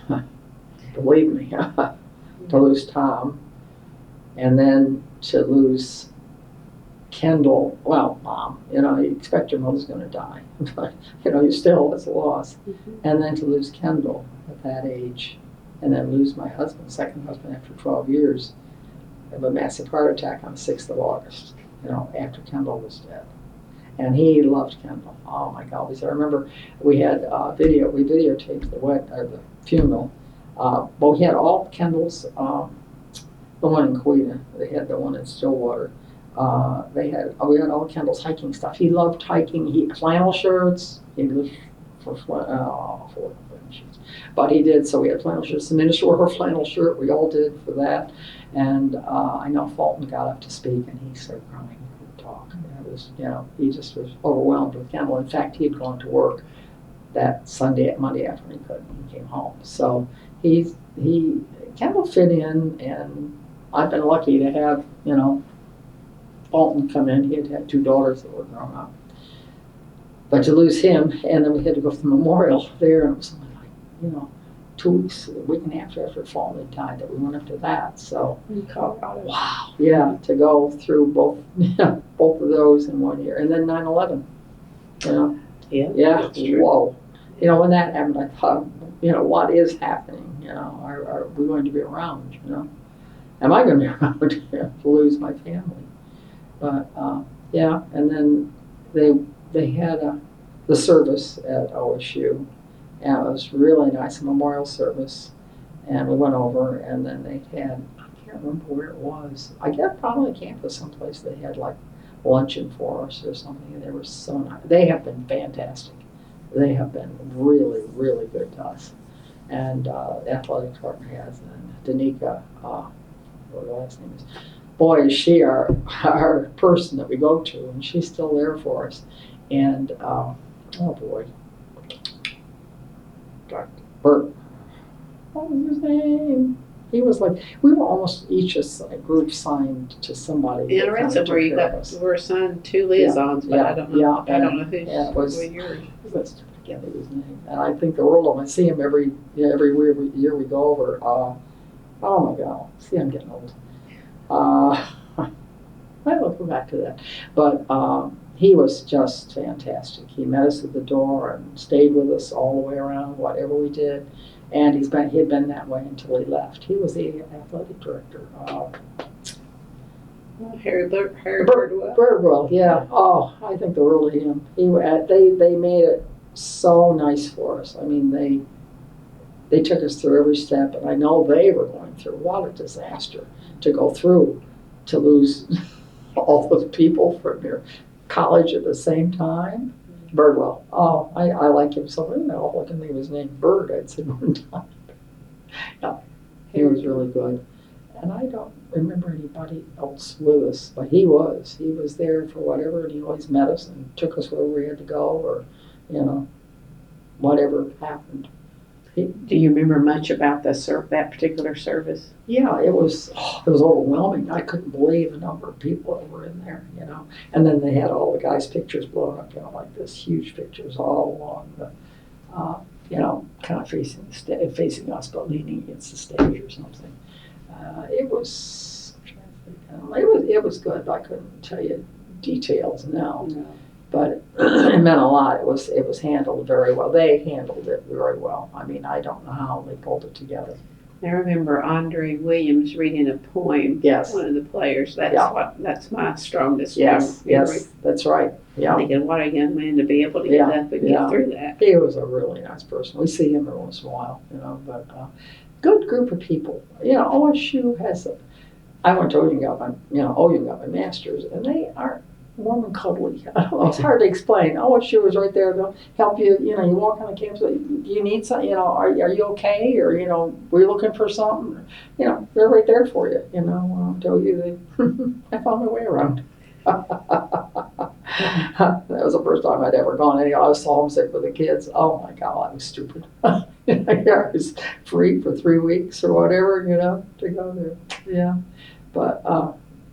B: Believe me, to lose Tom and then to lose Kendall, well, Mom, you expect your mother's going to die, but, still, it's a loss.
A: Mm-hmm.
B: And then to lose Kendall at that age, and then lose my husband, second husband, after 12 years of a massive heart attack on the 6th of August, after Kendall was dead. And he loved Kendall. Oh my God! I remember we had we videotaped the funeral. But we had all Kendall's, the one in Quita. They had the one in Stillwater. We had all Kendall's hiking stuff. He loved hiking. He had flannel shirts. He lived for flannel shirts. But he did, so we had flannel shirts. The minister wore her flannel shirt. We all did for that. And I know Fulton got up to speak and he started crying. He couldn't talk. It was, he just was overwhelmed with Kendall. In fact, he had gone to work that Monday afternoon. He couldn't. He came home. So Kendall fit in, and I've been lucky to have, Fulton come in. He had 2 daughters that were grown up. But to lose him, and then we had to go to the memorial there, and it was only like, 2 weeks, a week and a half after Fulton had died that we went up to that. So, wow, yeah, to go through both of those in 1 year. And then 9/11, Yeah, whoa. When that happened, I thought, what is happening? Are we going to be around? Am I going to be around to lose my family? But yeah, and then they had the service at OSU, and it was really nice, a memorial service, and we went over, and then they had, I can't remember where it was. I guess probably campus someplace. They had like luncheon for us or something, and they were so nice. They have been fantastic. They have been really, really good to us. And the athletic department has, and Danica, what her last name is, boy, is she our person that we go to, and she's still there for us. And, oh boy, Dr. Bert, what was his name? He was like, we were almost each a group signed to somebody.
A: Yeah, I read somewhere you were assigned 2 liaisons, but I don't know. I don't know who's yours.
B: Let's forget his name. And I think the world of him. I see him every year we go over. Oh my God! See, I'm getting old. I will go back to that. But he was just fantastic. He met us at the door and stayed with us all the way around, whatever we did. And he had been that way until he left. He was the athletic director.
A: Harry Birdwell.
B: Birdwell, yeah. Oh, I think the world of him. They made it so nice for us. I mean, they took us through every step, and I know they were going through what a disaster to go through, to lose all those people from your college at the same time. Birdwell. Oh, I like him so much. I can think of his name. Bird, I'd say one time. Yeah, he was really good. And I don't remember anybody else with us, but he was. He was there for whatever, and he always met us and took us where we had to go, or, whatever happened.
A: Do you remember much about that particular service?
B: Yeah, it was overwhelming. I couldn't believe the number of people that were in there, you know. And then they had all the guys' pictures blown up, you know, like this, huge pictures all along the, you know, kind of facing facing us, but leaning against the stage or something. It was, it was good. I couldn't tell you details now, but it meant a lot. It was handled very well. They handled it very well. I mean, I don't know how they pulled it together.
A: I remember Andre Williams reading a poem.
B: Yes.
A: One of the players. That's my strongest
B: Yes,
A: memory.
B: yes, that's right. Yeah.
A: Thinking, what a young man to be able to get up and get through that.
B: He was a really nice person. We see him every once in a while, you know, but good group of people. You know, OSU has I went to OUHRP Masters, and they are warm and cuddly. I don't know, it's hard to explain. OSU was right there to help you. You know, you walk on the campus, do you need something? You know, are you okay? Or, you know, were you looking for something? You know, they're right there for you. You know, I'll tell you, I found my way around. That was the first time I'd ever gone. I was so homesick with the kids. Oh my God, I was stupid. I was free for 3 weeks or whatever, you know, to go there. Yeah, but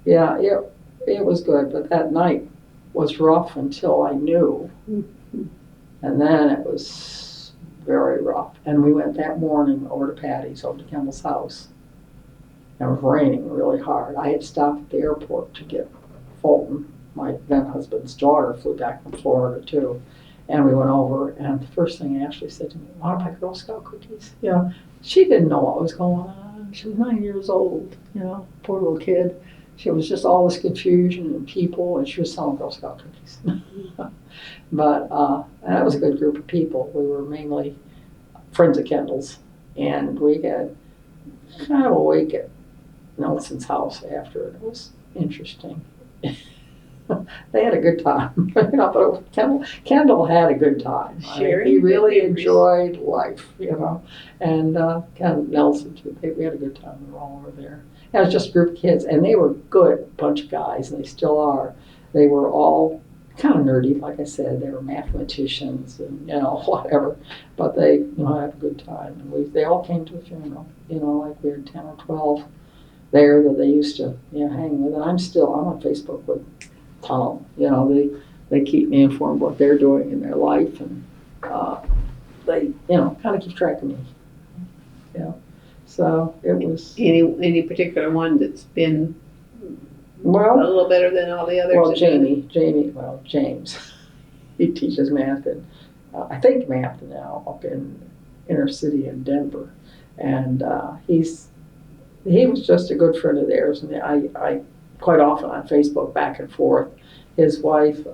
B: yeah, it was good. But that night was rough until I knew, and then it was very rough. And we went that morning over to Patty's, over to Kendall's house. And it was raining really hard. I had stopped at the airport to get Fulton. My then husband's daughter flew back from Florida too, and we went over. And the first thing Ashley said to me, "Want to buy Girl Scout cookies?" You know, she didn't know what was going on. She was 9 years old. You know, poor little kid. She was just all this confusion and people, and she was selling Girl Scout cookies. But that was a good group of people. We were mainly friends of Kendall's, and we had kind of a week at Nelson's house after. It was interesting. They had a good time, you know. But Kendall had a good time. He really enjoyed life, you know. And Nelson too. We had a good time. We were all over there. And it was just a group of kids, and they were a good bunch of guys, and they still are. They were all kind of nerdy, like I said. They were mathematicians and, you know, whatever. But they, you know, had a good time. And they all came to the funeral. You know, like we had 10 or 12 there that they used to, you know, hang with. And I'm on Facebook with Tom. You know, they keep me informed what they're doing in their life, and they, you know, kind of keep track of me. You know, so it was.
A: Any particular one that's been a little better than all the others?
B: Well, James, he teaches math and I think math now up in inner city in Denver, and he was just a good friend of theirs, and I quite often on Facebook back and forth. His wife had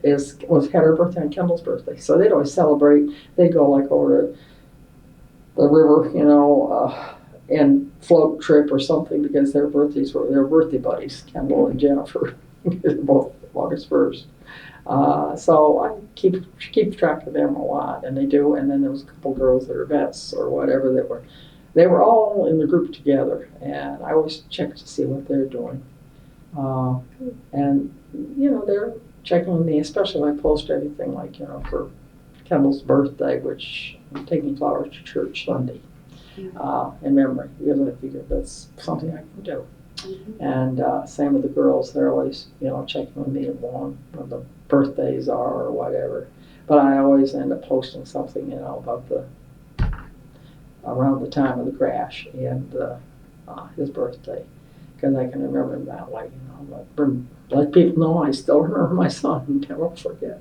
B: her birthday on Kendall's birthday, so they'd always celebrate. They'd go like over to the river, you know, and float trip or something, because their birthdays were their birthday buddies, Kendall and Jennifer. They're both August 1st. So I keep track of them a lot, and they do. And then there was a couple girls that are vets or whatever they were all in the group together, and I always check to see what they're doing. And, you know, they're checking with me, especially when I post anything like, you know, for Kendall's birthday, which I'm taking flowers to church Sunday in memory, because I figured that's something I can do. Mm-hmm. And same with the girls. They're always, you know, checking with me when the birthdays are or whatever. But I always end up posting something, you know, about around the time of the crash and his birthday, because I can remember him that way, you know, let people know I still remember my son and never forget.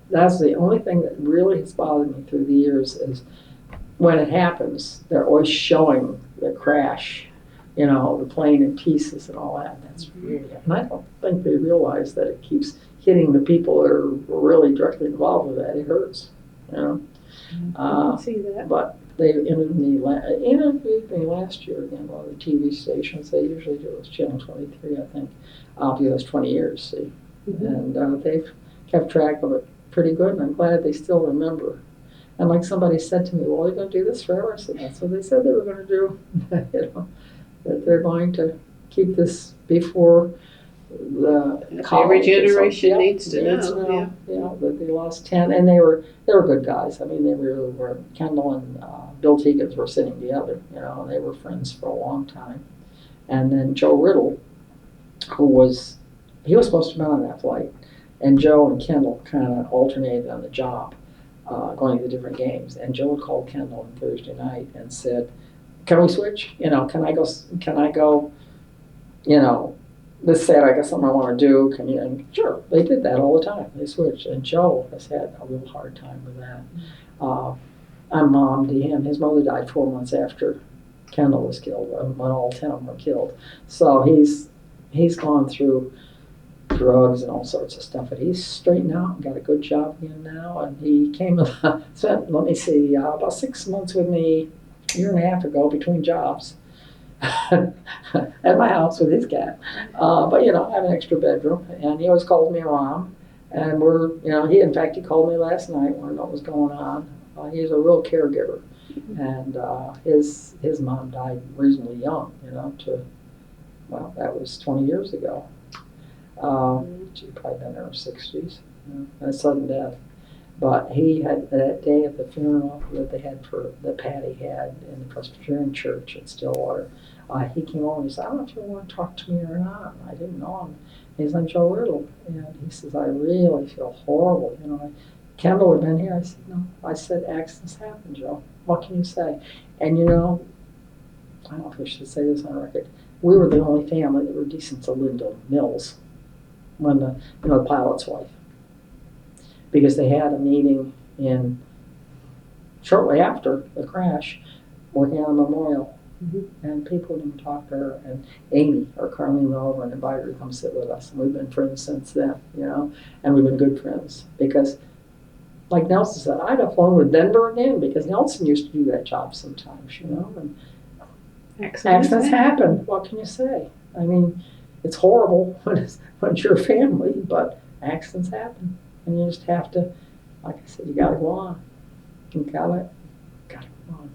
B: That's the only thing that really has bothered me through the years is when it happens, they're always showing the crash, you know, the plane in pieces and all that. That's really, and I don't think they realize that it keeps hitting the people that are really directly involved with that. It hurts, you know.
A: I can see that.
B: But they interviewed me last year again on the TV stations. They usually do it with Channel 23, I think. Because it's 20 years, see. Mm-hmm. And they've kept track of it pretty good, and I'm glad they still remember. And like somebody said to me, well, they're going to do this forever. I said, that's what they said they were going to do. You know, that they're going to keep this before the
A: Every
B: college and
A: generation
B: yeah,
A: needs to know. Yeah.
B: Yeah, that they lost 10, and they were good guys. I mean, they really were. Kendall and Bill Tegans were sitting together, and they were friends for a long time. And then Joe Riddle, he was supposed to be on that flight, and Joe and Kendall kind of alternated on the job, going to the different games. And Joe called Kendall on Thursday night and said, "Can we switch? Can I go? Can I go? This Saturday I got something I want to do. Can you?" And sure, they did that all the time. They switched, and Joe has had a real hard time with that. I'm mom to him. His mother died 4 months after Kendall was killed, when all 10 of them were killed. So he's gone through drugs and all sorts of stuff, but he's straightened out and got a good job again now. And he came spent, let me see, about 6 months with me a year and a half ago between jobs at my house with his cat. But I have an extra bedroom, and he always calls me mom. And he called me last night, wanted to know what was going on. He's a real caregiver, and his mom died reasonably young, that was 20 years ago. She'd probably been in her 60s, a sudden death. But he had, that day at the funeral that Patty had in the Presbyterian Church in Stillwater, he came over and he said, "I don't know if you want to talk to me or not." And I didn't know him. He's like, "Joe Riddle." And he says, "I really feel horrible. Kendall had been here." I said, "No." I said, "Accidents happen, Joe. What can you say?" And I don't know if I should say this on record, we were the only family that were decent to Linda Mills, when the pilot's wife, because they had a meeting shortly after the crash, working on a memorial. Mm-hmm. And people didn't talk to her. And Amy or Carlene went over and invited her to come sit with us. And we've been friends since then, and we've been good friends. Because, like Nelson said, I'd have flown with Denver again, because Nelson used to do that job sometimes, and accidents happen. What can you say? I mean, it's horrible when it's your family, but accidents happen. And you just have to, like I said, you got to go on. You got to go on.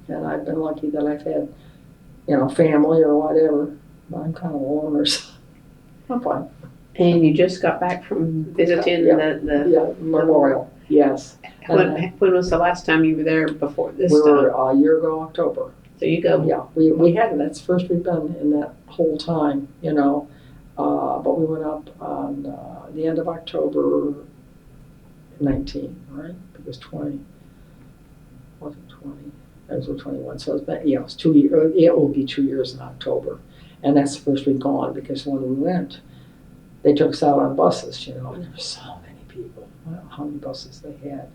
B: And I've been lucky that I've had, family or whatever, but I'm kind of a loner, so I'm fine.
A: And you just got back from visiting the
B: memorial. Yes.
A: When was the last time you were there before this
B: time?
A: We
B: were a year ago, October.
A: So you go.
B: Yeah, we hadn't. That's the first we've been in that whole time, But we went up on the end of October 19, right? Because 20 wasn't 20. Those were 21. So it was 2 years. It will be 2 years in October, and that's the first we'd gone, because when we went, they took us out on buses. And there were so many people. I don't know how many buses they had.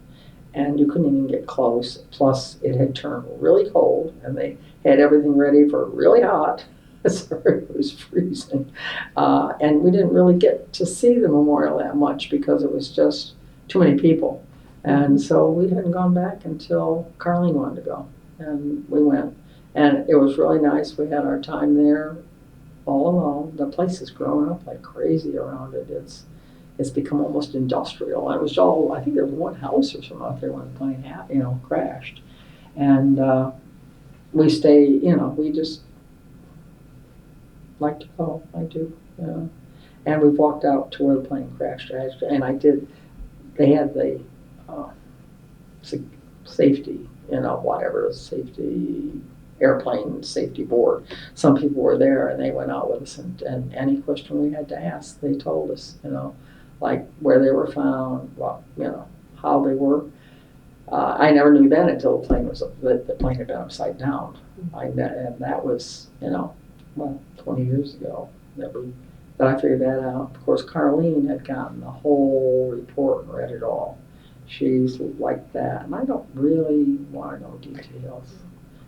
B: And you couldn't even get close. Plus, it had turned really cold, and they had everything ready for really hot. Sorry, it was freezing. And we didn't really get to see the memorial that much, because it was just too many people. And so we hadn't gone back until Carlene wanted to go. And we went. And it was really nice. We had our time there all alone. The place has grown up like crazy around it. It's become almost industrial. And it was all, I think there was one house or something out there when the plane crashed. And we stay, we just like to go. I do. And we walked out to where the plane crashed. And they had the safety, airplane safety board. Some people were there, and they went out with us, and any question we had to ask, they told us, like where they were found, how they were. I never knew that until the plane had been upside down. And that was, 20 years ago that I figured that out. Of course, Carlene had gotten the whole report and read it all. She's like that, and I don't really want to know details,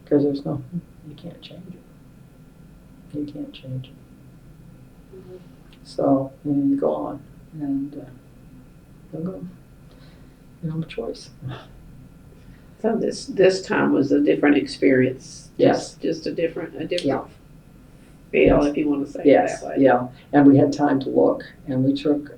B: because you can't change it. You can't change it. Mm-hmm. So, you go on, and you go. You don't have a choice.
A: So this time was a different experience.
B: Yes.
A: Just a different
B: yeah.
A: feel, if you want to say it that way.
B: Yeah, and we had time to look, and we took,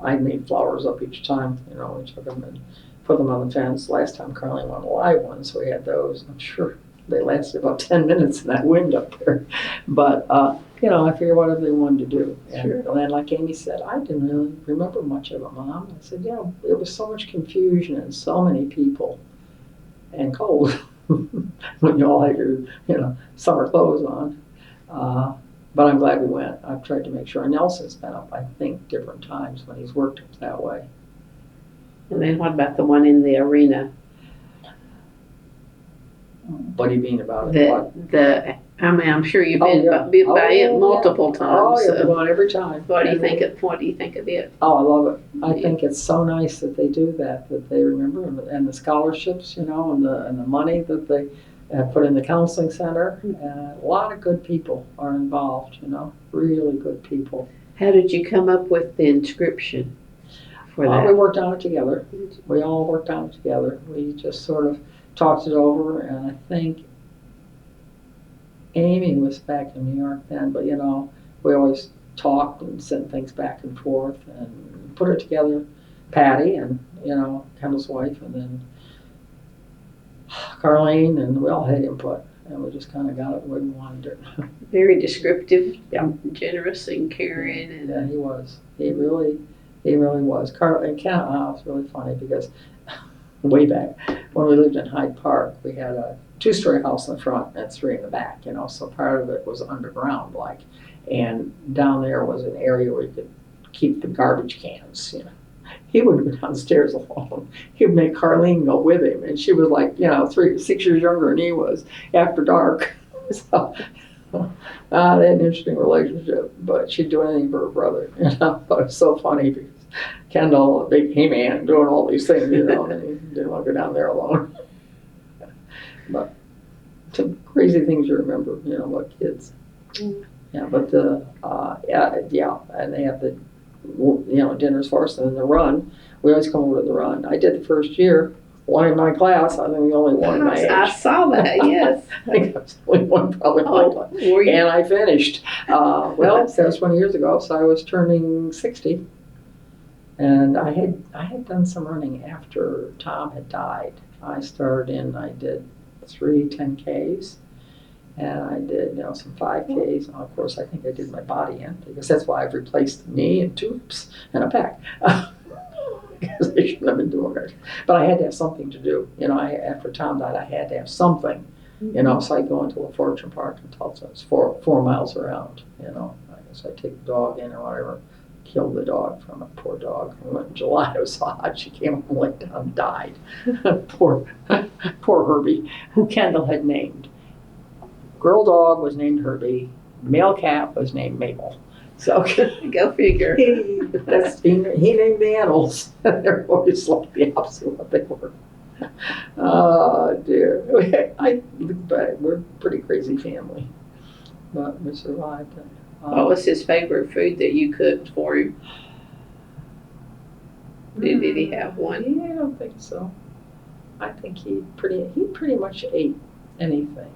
B: I made flowers up each time, we took them and put them on the fence. Last time Carlene wanted a live one, so we had those. I'm sure they lasted about 10 minutes in that wind up there. But you know, I figured whatever they wanted to do.
A: Sure.
B: And like Amy said, I didn't really remember much of it, Mom. I said, yeah, it was so much confusion and so many people and cold when you all had your, you know, summer clothes on. But I'm glad we went. I've tried to make sure. And Nelson's been up, I think, different times when he's worked up that way.
A: And then what about the one in the arena?
B: What do you mean about it?
A: I mean, I'm sure you've
B: Oh,
A: been
B: yeah.
A: by it multiple times.
B: Oh, yeah,
A: so
B: we went every time.
A: what do you think of it?
B: Oh, I love it. I think it's so nice that they do that they remember, and the scholarships, you know, and the money that they put in the counseling center. A lot of good people are involved, you know, really good people.
A: How did you come up with the inscription for that?
B: We worked on it together. We all worked on it together. We just sort of talked it over, and I think Amy was back in New York then, but you know, we always talked and sent things back and forth and put it together. Patty and, you know, Kendall's wife, and then Carlene, and we all had input, and we just kind of got it where we wanted it.
A: Very descriptive,
B: Yeah.
A: Generous and caring, and
B: Yeah, he was. He really was. And Ken, it's really funny because way back when we lived in Hyde Park, we had a 2-story house in the front and 3 in the back, you know, so part of it was underground, like, and down there was an area where you could keep the garbage cans, you know. He wouldn't go downstairs alone. He would make Carlene go with him, and she was like, you know, 6 years younger than he was after dark. So they had an interesting relationship, but she'd do anything for her brother, you know. But it's so funny because Kendall, a big he-man, doing all these things, you know, and he didn't want to go down there alone. But some crazy things you remember, you know, about kids. Yeah, but yeah, and they have the, you know, dinners for us, and then the run. We always come over to the run. I did the first year, one in my class. I think the only one in my age.
A: I saw that. Yes,
B: I think I was the only one probably in my class.
A: were you?
B: And I finished. Well, that was 20 years ago, so I was turning 60. And I had done some running after Tom had died. I did 3 10Ks, and I did, you know, some 5Ks. And of course, I think I did my body in, because that's why I've replaced the knee and tubes and a pack. Because I shouldn't have been doing it. But I had to have something to do. You know, after Tom died, I had to have something. You know, so I go into a Fortune Park in Tulsa. It's 4 miles around. You know, I guess I take the dog in or whatever. Killed the dog from it, poor dog. We went in July, it was so hot, she came home, laid down, and died. poor Herbie, who Kendall had named. Girl dog was named Herbie, male cat was named Mabel. So
A: Go figure.
B: he named the animals. They're always like the opposite of what they were. Oh dear. I look back, we're a pretty crazy family, but we survived it.
A: What was his favorite food that you cooked for him? Did he have one?
B: Yeah, I don't think so. I think he pretty much ate anything.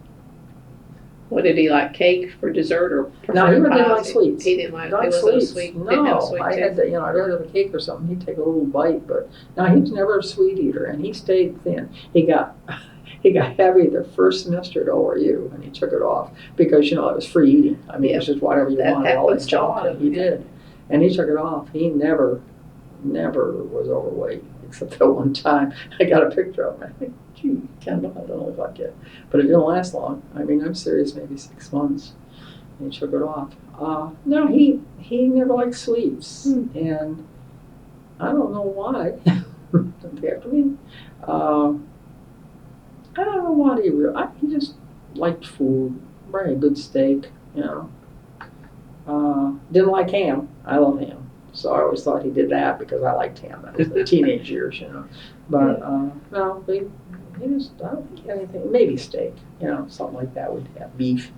A: What did he like? Cake for dessert or?
B: No, he didn't
A: pies?
B: like sweets.
A: He didn't like.
B: Not
A: He wasn't a
B: sweets.
A: sweet.
B: No,
A: Didn't have a sweet
B: I
A: tooth.
B: had to, you know, I'd rather have a cake or something. He'd take a little bite, but no, he was never a sweet eater, and he stayed thin. He got heavy the first semester at ORU, and he took it off because, you know, it was free eating. I mean, it's just whatever you
A: That
B: wanted, all that
A: happens to a lot
B: junk,
A: of
B: and he
A: them, yeah.
B: did. And he took it off. He never was overweight, except that one time I got a picture of him. I think, gee, Kendall, I don't look like it. But it didn't last long. I mean, I'm serious, maybe 6 months. And he took it off. No, he never liked sweets. And I don't know why. Don't after me. I don't know why he just liked food. Very good steak, you know. Didn't like ham. I love ham. So I always thought he did that because I liked ham. That was the teenage years, you know. But no, he just, I don't think he had anything. Maybe steak, you know, something like that. We'd have beef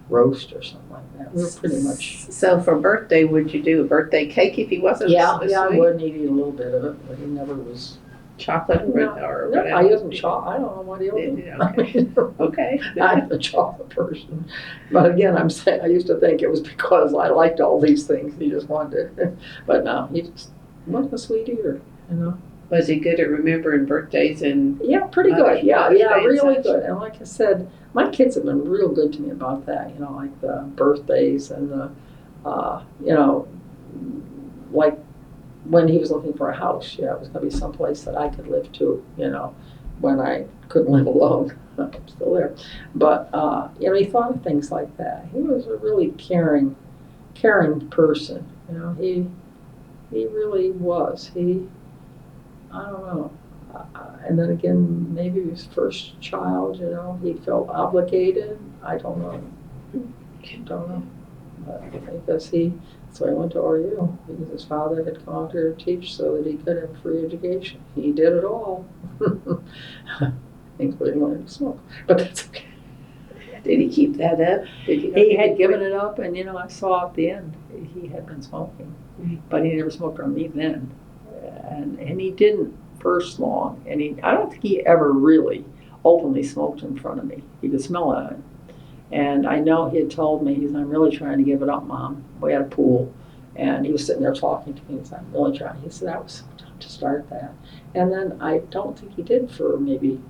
B: roast or something like that. We were pretty much.
A: So for birthday, would you do a birthday cake if he wasn't?
B: Yeah,
A: sweet?
B: I would. He'd eat a little bit of it, but he never was.
A: Chocolate or
B: No,
A: whatever.
B: I wasn't chocolate. I don't know what he was.
A: Okay.
B: I'm a chocolate person. But again, I'm saying, I used to think it was because I liked all these things. He just wanted it. But no, he just wasn't a sweet eater, you know.
A: Was he good at remembering birthdays and?
B: Yeah, pretty good. Yeah,
A: Mother's Day and
B: really
A: such?
B: good. And like I said, my kids have been real good to me about that. You know, like the birthdays and the, you know, like when he was looking for a house. Yeah, it was going to be someplace that I could live too. You know, when I couldn't live alone. I'm still there, but you know, he thought of things like that. He was a really caring person. You know, he really was. I don't know. And then again, maybe his first child, you know, he felt obligated. I don't know. Don't know. But I guess that's why he went to RU, because his father had come out here to teach so that he could have free education. He did it all, including learning to smoke. But that's okay.
A: Did he keep that up?
B: He had given it up, and you know, I saw at the end he had been smoking, but he never smoked on me then, and he didn't first long, and I don't think he ever really openly smoked in front of me. He could smell it, and I know he had told me, he's, I'm really trying to give it up, Mom. We had a pool, and he was sitting there talking to me. He said, I'm really trying. He said that was so tough to start that, and then I don't think he did for maybe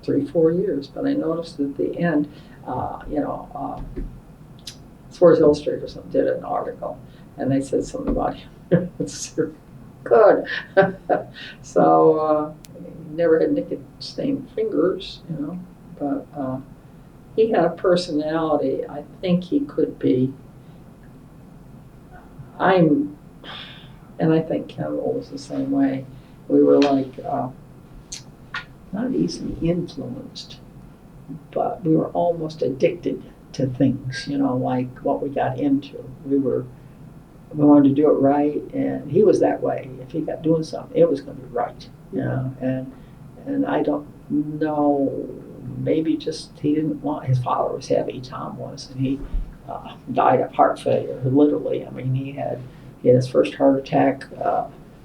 B: 3-4 years, but I noticed at the end. You know, Sports Illustrated or something did an article, and they said something about him. It's good. So he never had nicotine-stained fingers, you know, but he had a personality. I think he could be. And I think Kendall was the same way. We were like not easily influenced, but we were almost addicted to things, you know, like what we got into. We wanted to do it right, and he was that way. If he got doing something, it was going to be right, you know. And I don't know, maybe just he didn't want. His father was heavy, Tom was, and he died of heart failure, literally. I mean, he had his first heart attack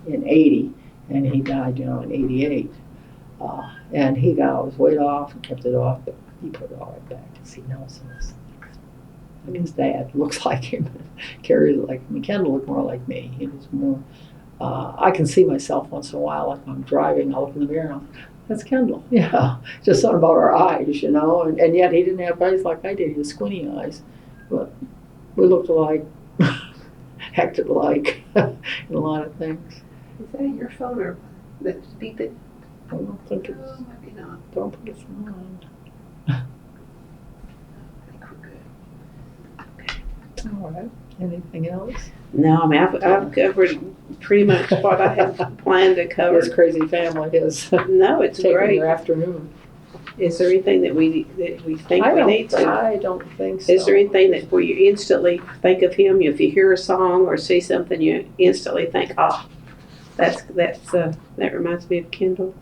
B: in '80, and he died, you know, in '88. And he got all his weight off and kept it off, but he put it all right back. See, Nelson is like his dad, looks like him, carries like me. Kendall looked more like me. He was more. I can see myself once in a while, like when I'm driving, I look in the mirror and I'm, that's Kendall. Yeah, just something about our eyes, you know. And yet he didn't have eyes like I did. He had squinty eyes, but we looked alike, acted alike in a lot of things.
A: Is that your phone or that's beeping?
B: I don't think it's.
A: Oh, maybe not.
B: Don't put it on.
A: I think we're good. Okay.
B: All right. Anything else?
A: No, I mean, I've covered pretty much what I have planned to cover.
B: His crazy family is
A: No, it's
B: taking
A: great.
B: their afternoon.
A: Is there anything that we think we need to?
B: I don't think so.
A: Is there anything that where you instantly think of him? If you hear a song or see something, you instantly think, "Oh, that reminds me of Kendall."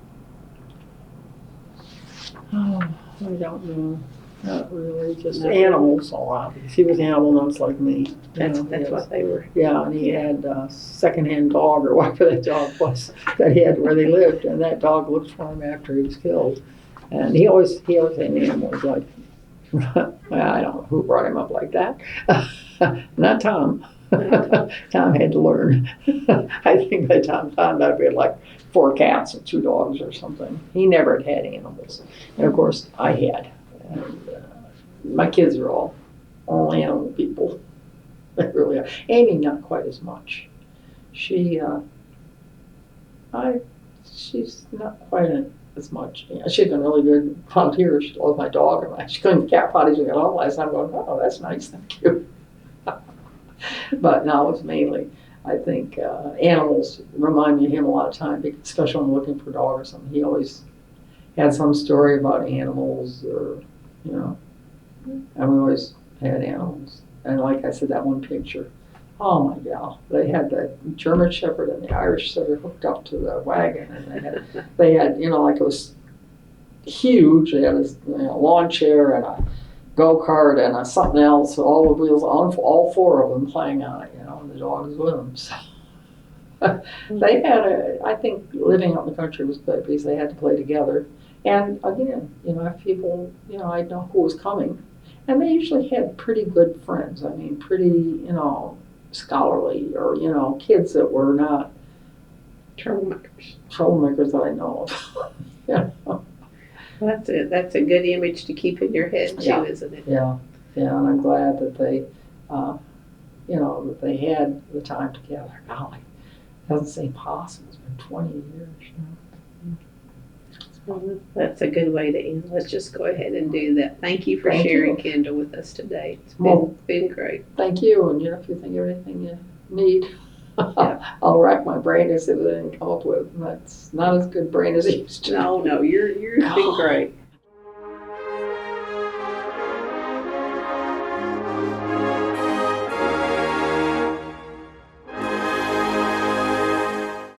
B: Oh, I don't know. Not really. Just animals a lot. Because he was an animal nuts like me.
A: That's what they were.
B: Yeah, and he had a secondhand dog or whatever that dog was that he had where they lived, and that dog looked for him after he was killed. And he always had animals like. Well, I don't know who brought him up like that. Not Tom. Tom had to learn. I think by the time Tom died, we had like 4 cats and 2 dogs or something. He never had animals. And of course, I had. And my kids are all animal people. They really are. Amy, not quite as much. She's not quite as much. You know, she's been really good around here. She loves my dog. And she couldn't cat potties we got home last time. I'm going, oh, that's nice, thank you. But no, it's mainly, I think, animals remind me of him a lot of time, especially when I'm looking for a dog or something. He always had some story about animals or, you know, and we always had animals. And like I said, that one picture, oh my God, they had the German Shepherd and the Irish Setter hooked up to the wagon, and they had, you know, like it was huge. They had a lawn chair and a go-kart and something else, all the wheels on, all 4 of them playing on it, you know, and the dogs with them. So they had I think living out in the country was good because they had to play together. And again, you know, if people, you know, I know who was coming. And they usually had pretty good friends. I mean, pretty, you know, scholarly or, you know, kids that were not
A: Troublemakers.
B: troublemakers that I know of. Yeah.
A: That's a good image to keep in your head too,
B: Yeah.
A: isn't it?
B: Yeah, yeah, and I'm glad that they, that they had the time together. Golly, doesn't seem possible. It's been 20 years.
A: Well, that's a good way to end. Let's just go ahead and do that. Thank you for
B: Thank
A: sharing,
B: you.
A: Kendall, with us today. It's
B: Well,
A: been great.
B: Thank you, and if you think of anything you need,
A: Yeah.
B: I'll rack my brain and see what I can come up with. And that's not as good brain as it used to.
A: No, you've been great.